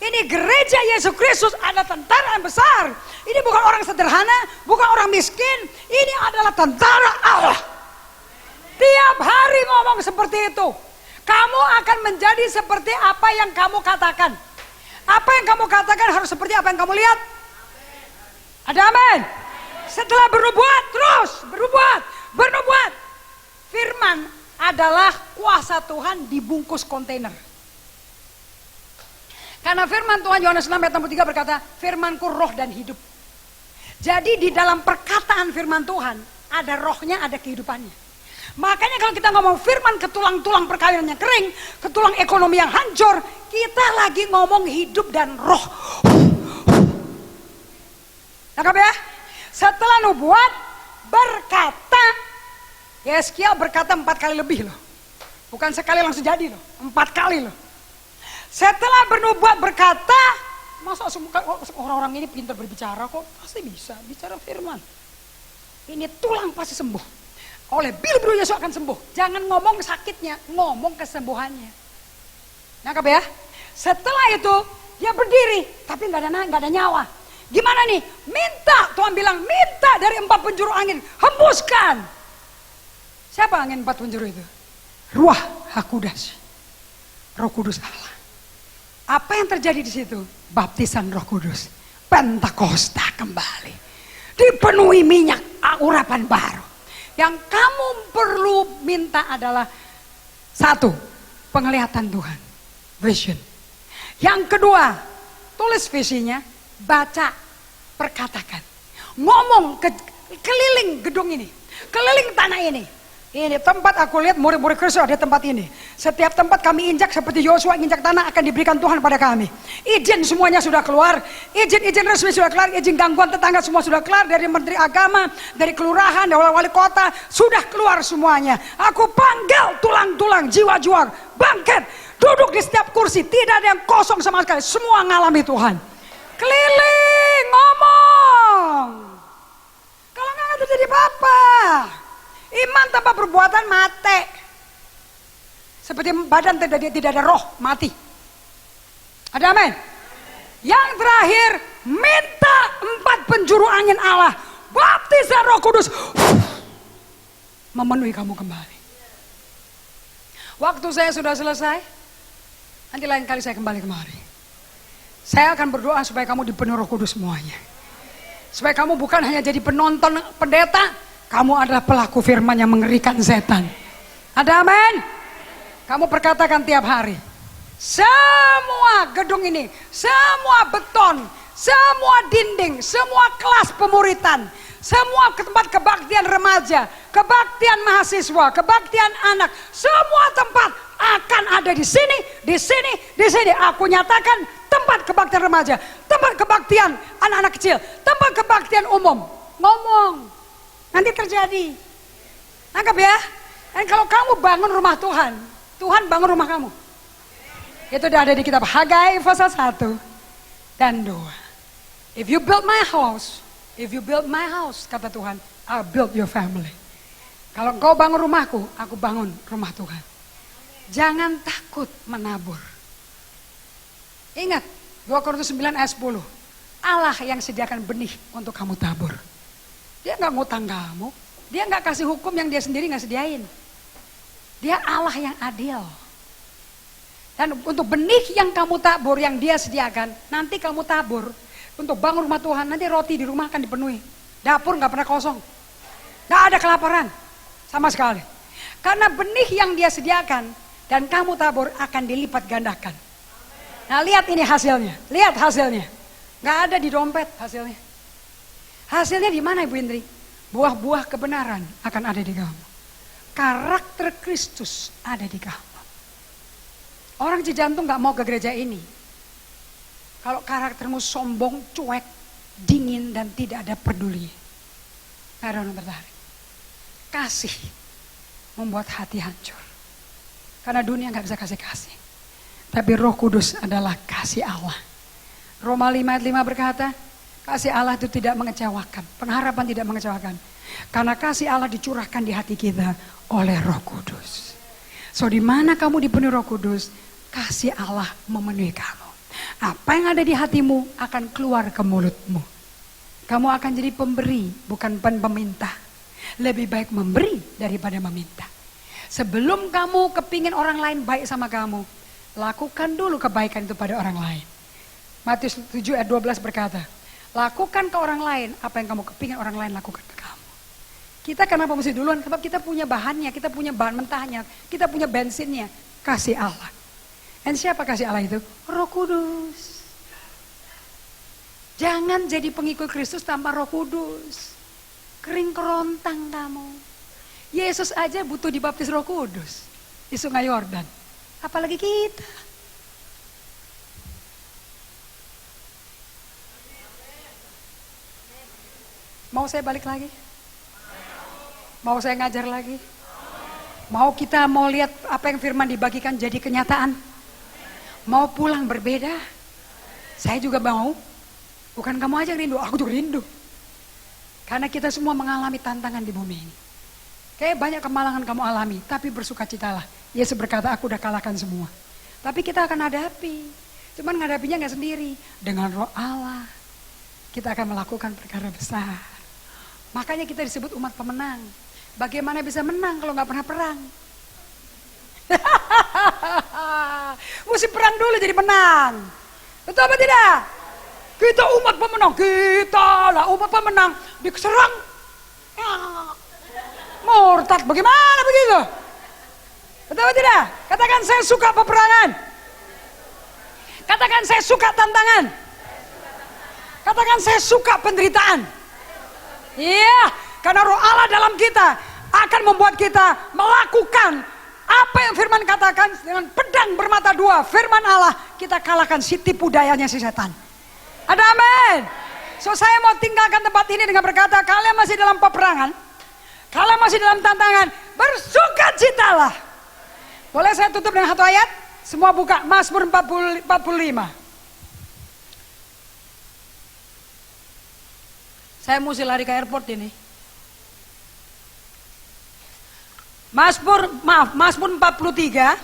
Ini gereja Yesus Kristus ada tentara yang besar. Ini bukan orang sederhana, bukan orang miskin. Ini adalah tentara Allah. Tiap hari ngomong seperti itu. Kamu akan menjadi seperti apa yang kamu katakan. Apa yang kamu katakan harus seperti apa yang kamu lihat. Ada amin? Setelah bernubuat, terus bernubuat. Firman adalah kuasa Tuhan dibungkus kontainer. Karena firman Tuhan Yohanes 6 ayat 63 berkata, firmanku roh dan hidup. Jadi di dalam perkataan firman Tuhan, ada rohnya, ada kehidupannya. Makanya kalau kita ngomong firman ke tulang-tulang perkawinan yang kering, ke tulang ekonomi yang hancur, kita lagi ngomong hidup dan roh. Tangkap ya? Setelah nubuat, berkata, Yeskiel berkata 4 kali lebih loh. Bukan sekali langsung jadi loh, 4 kali loh. Setelah bernubuat berkata, masa orang-orang ini pintar berbicara kok? Pasti bisa, bicara firman. Ini tulang pasti sembuh. Oleh biru-biru Yesus akan sembuh. Jangan ngomong sakitnya, ngomong kesembuhannya. Nangkep ya? Setelah itu dia berdiri, tapi nggak ada nyawa. Gimana nih? Minta, Tuhan bilang minta dari 4 penjuru angin, hembuskan. Siapa angin 4 penjuru itu? Ruah Hakudas, Roh Kudus Allah. Apa yang terjadi di situ? Baptisan Roh Kudus, Pentakosta kembali, dipenuhi minyak urapan baru. Yang kamu perlu minta adalah 1, penglihatan Tuhan, vision. Yang kedua, tulis visinya, baca, perkatakan, ngomong keliling gedung ini, keliling tanah ini. Ini tempat aku lihat murid-murid Kristus ada tempat ini. Setiap tempat kami injak seperti Yosua injak tanah akan diberikan Tuhan pada kami. Izin semuanya sudah keluar, izin resmi sudah keluar, izin gangguan tetangga semua sudah keluar, dari Menteri Agama, dari kelurahan, dari wali kota sudah keluar semuanya. Aku panggil tulang-tulang, jiwa-jiwa bangkit, duduk di setiap kursi, tidak ada yang kosong sama sekali, semua ngalami Tuhan. Keliling ngomong. Kalau nggak terjadi apa-apa. Iman tanpa perbuatan mati. Seperti badan tidak ada roh, mati. Ada amin? Yang terakhir, minta 4 penjuru angin Allah, baptisan Roh Kudus, memenuhi kamu kembali. Waktu saya sudah selesai, nanti lain kali saya kembali kemari. Saya akan berdoa supaya kamu dipenuhi Roh Kudus semuanya. Supaya kamu bukan hanya jadi penonton pendeta, kamu adalah pelaku firman yang mengerikan setan. Ada amin? Kamu perkatakan tiap hari. Semua gedung ini, semua beton, semua dinding, semua kelas pemuritan, semua tempat kebaktian remaja, kebaktian mahasiswa, kebaktian anak, semua tempat akan ada di sini, di sini, di sini. Aku nyatakan tempat kebaktian remaja, tempat kebaktian anak-anak kecil, tempat kebaktian umum. Ngomong. Nanti terjadi. Nangkap ya? Dan kalau kamu bangun rumah Tuhan, Tuhan bangun rumah kamu. Itu udah ada di kitab Hagai pasal 1 dan 2. If you build my house, kata Tuhan, I'll build your family. Kalau engkau bangun rumahku, aku bangun rumah Tuhan. Jangan takut menabur. Ingat, 2 Korintus 9 ayat 10. Allah yang sediakan benih untuk kamu tabur. Dia gak ngutang kamu. Dia gak kasih hukum yang dia sendiri gak sediain. Dia Allah yang adil. Dan untuk benih yang kamu tabur, yang dia sediakan, nanti kamu tabur. Untuk bangun rumah Tuhan, nanti roti di rumah akan dipenuhi. Dapur gak pernah kosong. Gak ada kelaparan. Sama sekali. Karena benih yang dia sediakan, dan kamu tabur akan dilipat gandakan. Nah lihat ini hasilnya. Lihat hasilnya. Gak ada di dompet hasilnya. Hasilnya di mana Ibu Indri? Buah-buah kebenaran akan ada di kamu. Karakter Kristus ada di kamu. Orang Cijantung gak mau ke gereja ini. Kalau karaktermu sombong, cuek, dingin, dan tidak ada peduli. Gak ada orang tertarik. Kasih membuat hati hancur. Karena dunia gak bisa kasih-kasih. Tapi Roh Kudus adalah kasih Allah. Roma 5 ayat 5 berkata, kasih Allah itu tidak mengecewakan, pengharapan tidak mengecewakan. Karena kasih Allah dicurahkan di hati kita oleh Roh Kudus. So di mana kamu dipenuhi Roh Kudus, kasih Allah memenuhi kamu. Apa yang ada di hatimu akan keluar ke mulutmu. Kamu akan jadi pemberi, bukan peminta. Lebih baik memberi daripada meminta. Sebelum kamu kepingin orang lain baik sama kamu, lakukan dulu kebaikan itu pada orang lain. Matius 7 ayat 12 berkata, lakukan ke orang lain apa yang kamu kepingin orang lain lakukan ke kamu. Kita kenapa mesti duluan? Sebab kita punya bahannya, kita punya bahan mentahnya, kita punya bensinnya, kasih Allah. Dan siapa kasih Allah itu? Roh Kudus. Jangan jadi pengikut Kristus tanpa Roh Kudus. Kering kerontang kamu. Yesus aja butuh dibaptis Roh Kudus di Sungai Yordan. Apalagi kita. Mau saya balik lagi? Mau saya ngajar lagi? Mau kita lihat apa yang firman dibagikan jadi kenyataan? Mau pulang berbeda? Saya juga mau. Bukan kamu aja yang rindu, aku juga rindu. Karena kita semua mengalami tantangan di bumi ini. Kayak banyak kemalangan kamu alami, tapi bersukacitalah. Yesus berkata, aku udah kalahkan semua. Tapi kita akan hadapi. Cuman ngadapinya nggak sendiri. Dengan Roh Allah kita akan melakukan perkara besar. Makanya kita disebut umat pemenang. Bagaimana bisa menang kalau nggak pernah perang? Mesti perang dulu jadi menang. Betul apa tidak? Kita umat pemenang. Kita lah umat pemenang. Diserang. Murtad bagaimana begitu? Betul apa tidak? Katakan saya suka peperangan. Katakan saya suka tantangan. Katakan saya suka penderitaan. Iya, karena Roh Allah dalam kita akan membuat kita melakukan apa yang firman katakan. Dengan pedang bermata dua, firman Allah, kita kalahkan si tipu dayanya si setan. Ada amin. So saya mau tinggalkan tempat ini dengan berkata, kalian masih dalam peperangan, kalian masih dalam tantangan, bersukacitalah. Boleh saya tutup dengan satu ayat? Semua buka Mazmur 45. Saya mesti lari ke airport ini. Mazmur 43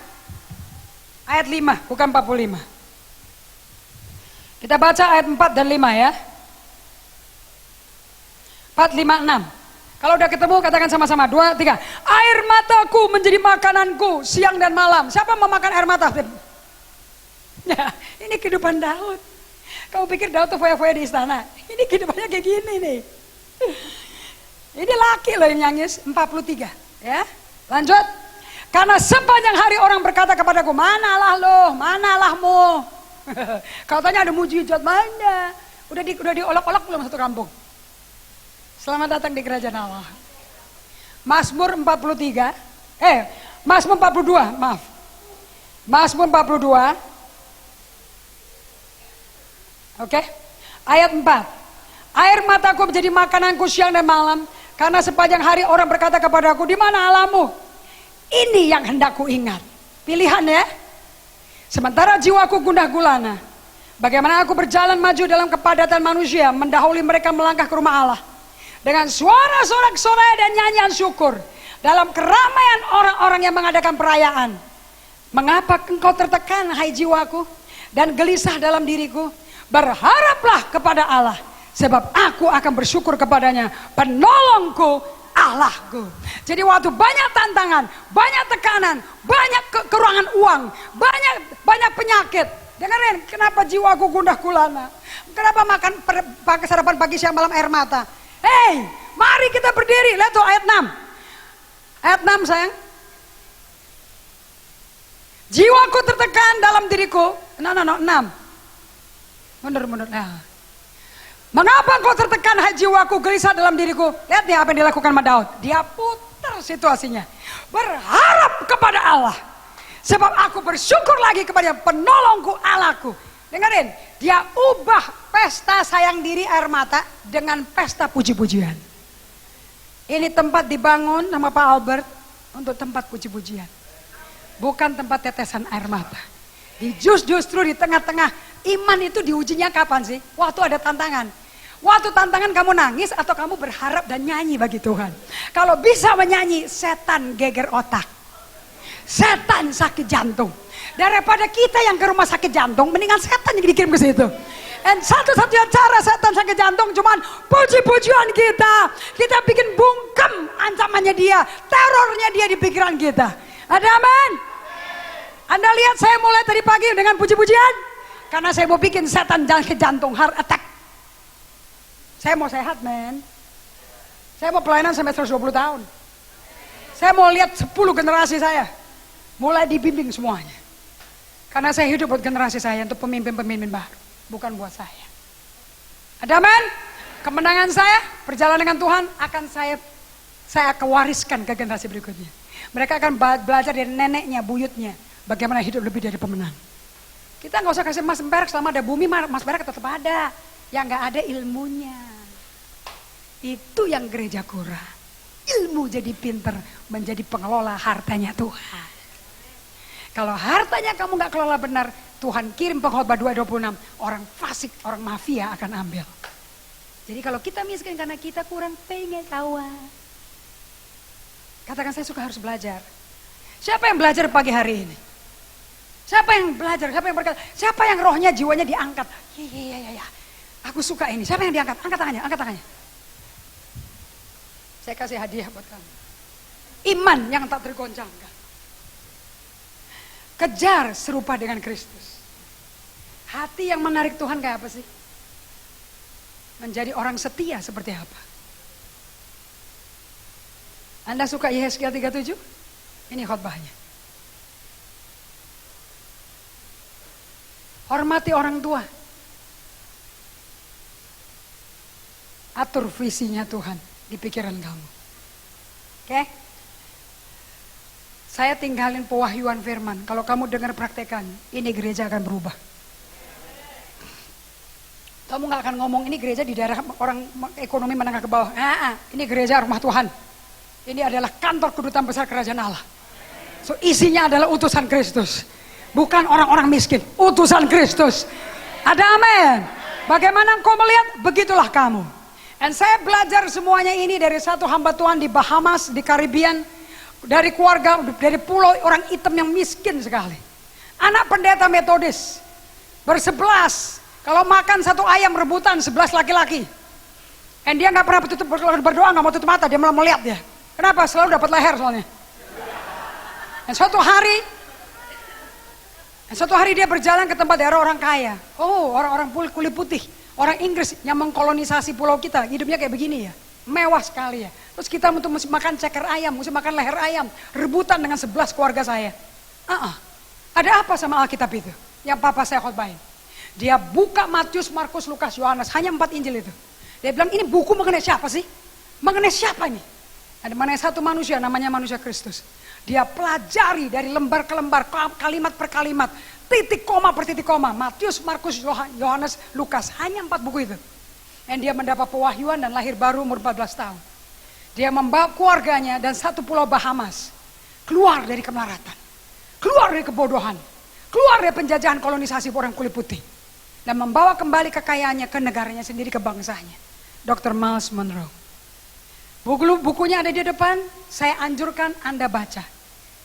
ayat 5, bukan 45. Kita baca ayat 4 dan 5 ya. 4, 5, 6. Kalau udah ketemu katakan sama-sama, 2, 3. Air mataku menjadi makananku siang dan malam. Siapa mau makan air mata? Ya, ini kehidupan Daud. Kamu pikir Daud tuh foya-foya di istana? Ini kehidupannya kayak gini nih. Ini laki loh yang nangis, 43. Ya, lanjut. Karena sepanjang hari orang berkata kepadaku, manalah lo, mana Allahmu? Katanya ada mujizat mana? Udah diolok-olok belum satu kampung? Selamat datang di kerajaan Allah. Mazmur 42, maaf. Mazmur 42. Oke. Ayat 4. Air mataku menjadi makananku siang dan malam, karena sepanjang hari orang berkata kepadaku, di mana Allahmu? Ini yang hendak ku ingat. Pilihan ya. Sementara jiwaku gundah gulana, bagaimana aku berjalan maju dalam kepadatan manusia, mendahului mereka melangkah ke rumah Allah. Dengan suara sorak-sorai dan nyanyian syukur dalam keramaian orang-orang yang mengadakan perayaan. Mengapa engkau tertekan, hai jiwaku, dan gelisah dalam diriku? Berharaplah kepada Allah, sebab aku akan bersyukur kepadanya, penolongku, Allahku. Jadi waktu banyak tantangan, banyak tekanan, banyak kekurangan uang, banyak penyakit. Dengerin, kenapa jiwaku gundah gulana? Kenapa makan sarapan pagi siang malam air mata? Hei, mari kita berdiri. Lihat tuh ayat 6. Ayat 6 sayang. Jiwaku tertekan dalam diriku. 6. Mundur. Nah. Mengapa kau tertekan, hai jiwaku, gelisah dalam diriku? Lihat nih apa yang dilakukan sama Daud. Dia putar situasinya. Berharap kepada Allah, sebab aku bersyukur lagi kepada penolongku, Allahku. Dengerin, dia ubah pesta sayang diri air mata dengan pesta puji-pujian. Ini tempat dibangun sama Pak Albert untuk tempat puji-pujian, bukan tempat tetesan air mata. Justru di tengah-tengah iman itu diujinya kapan sih? Waktu ada tantangan. Waktu tantangan kamu nangis atau kamu berharap dan nyanyi bagi Tuhan. Kalau bisa menyanyi, setan geger otak, setan sakit jantung. Daripada kita yang ke rumah sakit jantung, mendingan setan yang dikirim ke situ. Dan satu-satunya cara setan sakit jantung cuman puji-pujian kita. Kita bikin bungkem ancamannya dia, terornya dia di pikiran kita. Ada amin? Anda lihat saya mulai tadi pagi dengan puji-pujian, karena saya mau bikin setan sakit jantung, heart attack. Saya mau sehat, men. Saya mau pelayanan sampai 120 tahun. Saya mau lihat 10 generasi saya mulai dibimbing semuanya. Karena saya hidup buat generasi saya, untuk pemimpin-pemimpin baru, bukan buat saya. Ada amin? Kemenangan saya, perjalanan dengan Tuhan akan saya akan wariskan ke generasi berikutnya. Mereka akan belajar dari neneknya, buyutnya, bagaimana hidup lebih dari pemenang. Kita nggak usah kasih emas perak, selama ada bumi emas perak tetap ada. Yang nggak ada ilmunya. Itu yang gereja kurang. Ilmu jadi pinter, menjadi pengelola hartanya Tuhan. Kalau hartanya kamu nggak kelola benar, Tuhan kirim pengkhotbah 2:26, orang fasik, orang mafia akan ambil. Jadi kalau kita miskin karena kita kurang pengetahuan. Katakan, saya suka harus belajar. Siapa yang belajar pagi hari ini? Siapa yang belajar? Siapa yang berkata? Siapa yang rohnya, jiwanya diangkat? Iya. Aku suka ini. Siapa yang diangkat? Angkat tangannya, angkat tangannya. Saya kasih hadiah buat kamu. Iman yang tak tergoncangkan. Kejar serupa dengan Kristus. Hati yang menarik Tuhan kayak apa sih? Menjadi orang setia seperti apa? Anda suka Yehezkiel 37? Ini khotbahnya. Hormati orang tua. Atur visinya Tuhan di pikiran kamu. Oke? Saya tinggalin pewahyuan firman. Kalau kamu dengar praktekan, ini gereja akan berubah. Kamu gak akan ngomong ini gereja di daerah orang ekonomi menengah ke bawah. Ini gereja rumah Tuhan. Ini adalah kantor kedutaan besar kerajaan Allah. So isinya adalah utusan Kristus. Bukan orang-orang miskin, utusan Kristus. Ada amin. Bagaimana engkau melihat? Begitulah kamu. Dan saya belajar semuanya ini dari satu hamba Tuhan di Bahamas, di Karibian. Dari keluarga, dari pulau orang hitam yang miskin sekali. Anak pendeta Metodis. Bersebelas. Kalau makan satu ayam rebutan 11 laki-laki. Dan dia gak pernah berdoa, gak mau tutup mata, dia malah melihat dia. Kenapa? Selalu dapat leher soalnya. Dan suatu hari dia berjalan ke tempat daerah orang kaya. Oh, orang-orang kulit putih, orang Inggris yang mengkolonisasi pulau kita, hidupnya kayak begini ya, mewah sekali ya. Terus kita mesti makan ceker ayam, mesti makan leher ayam, rebutan dengan 11 keluarga saya. Ada apa sama Alkitab itu? Yang papa saya khotbahin. Dia buka Matius, Markus, Lukas, Yohanes, hanya 4 Injil itu. Dia bilang ini buku mengenai siapa sih? Mengenai siapa ini? Ada mengenai satu manusia, namanya manusia Kristus. Dia pelajari dari lembar ke lembar, kalimat per kalimat, titik koma per titik koma. Matius, Markus, Yohanes, Lukas, hanya 4 buku itu. Dan dia mendapat pewahyuan dan lahir baru umur 14 tahun. Dia membawa keluarganya dan satu pulau Bahamas keluar dari kemelaratan, keluar dari kebodohan, keluar dari penjajahan kolonisasi orang kulit putih, dan membawa kembali kekayaannya ke negaranya sendiri, ke bangsanya. Dr. Miles Monroe. Bukunya ada di depan, saya anjurkan Anda baca.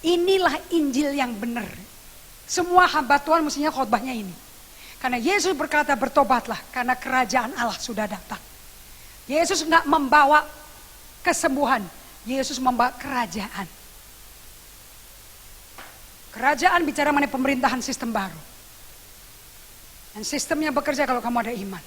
Inilah Injil yang benar. Semua hamba Tuhan mestinya khotbahnya ini. Karena Yesus berkata bertobatlah karena kerajaan Allah sudah datang. Yesus enggak membawa kesembuhan, Yesus membawa kerajaan. Kerajaan bicara mengenai pemerintahan sistem baru. Dan sistemnya bekerja kalau kamu ada iman.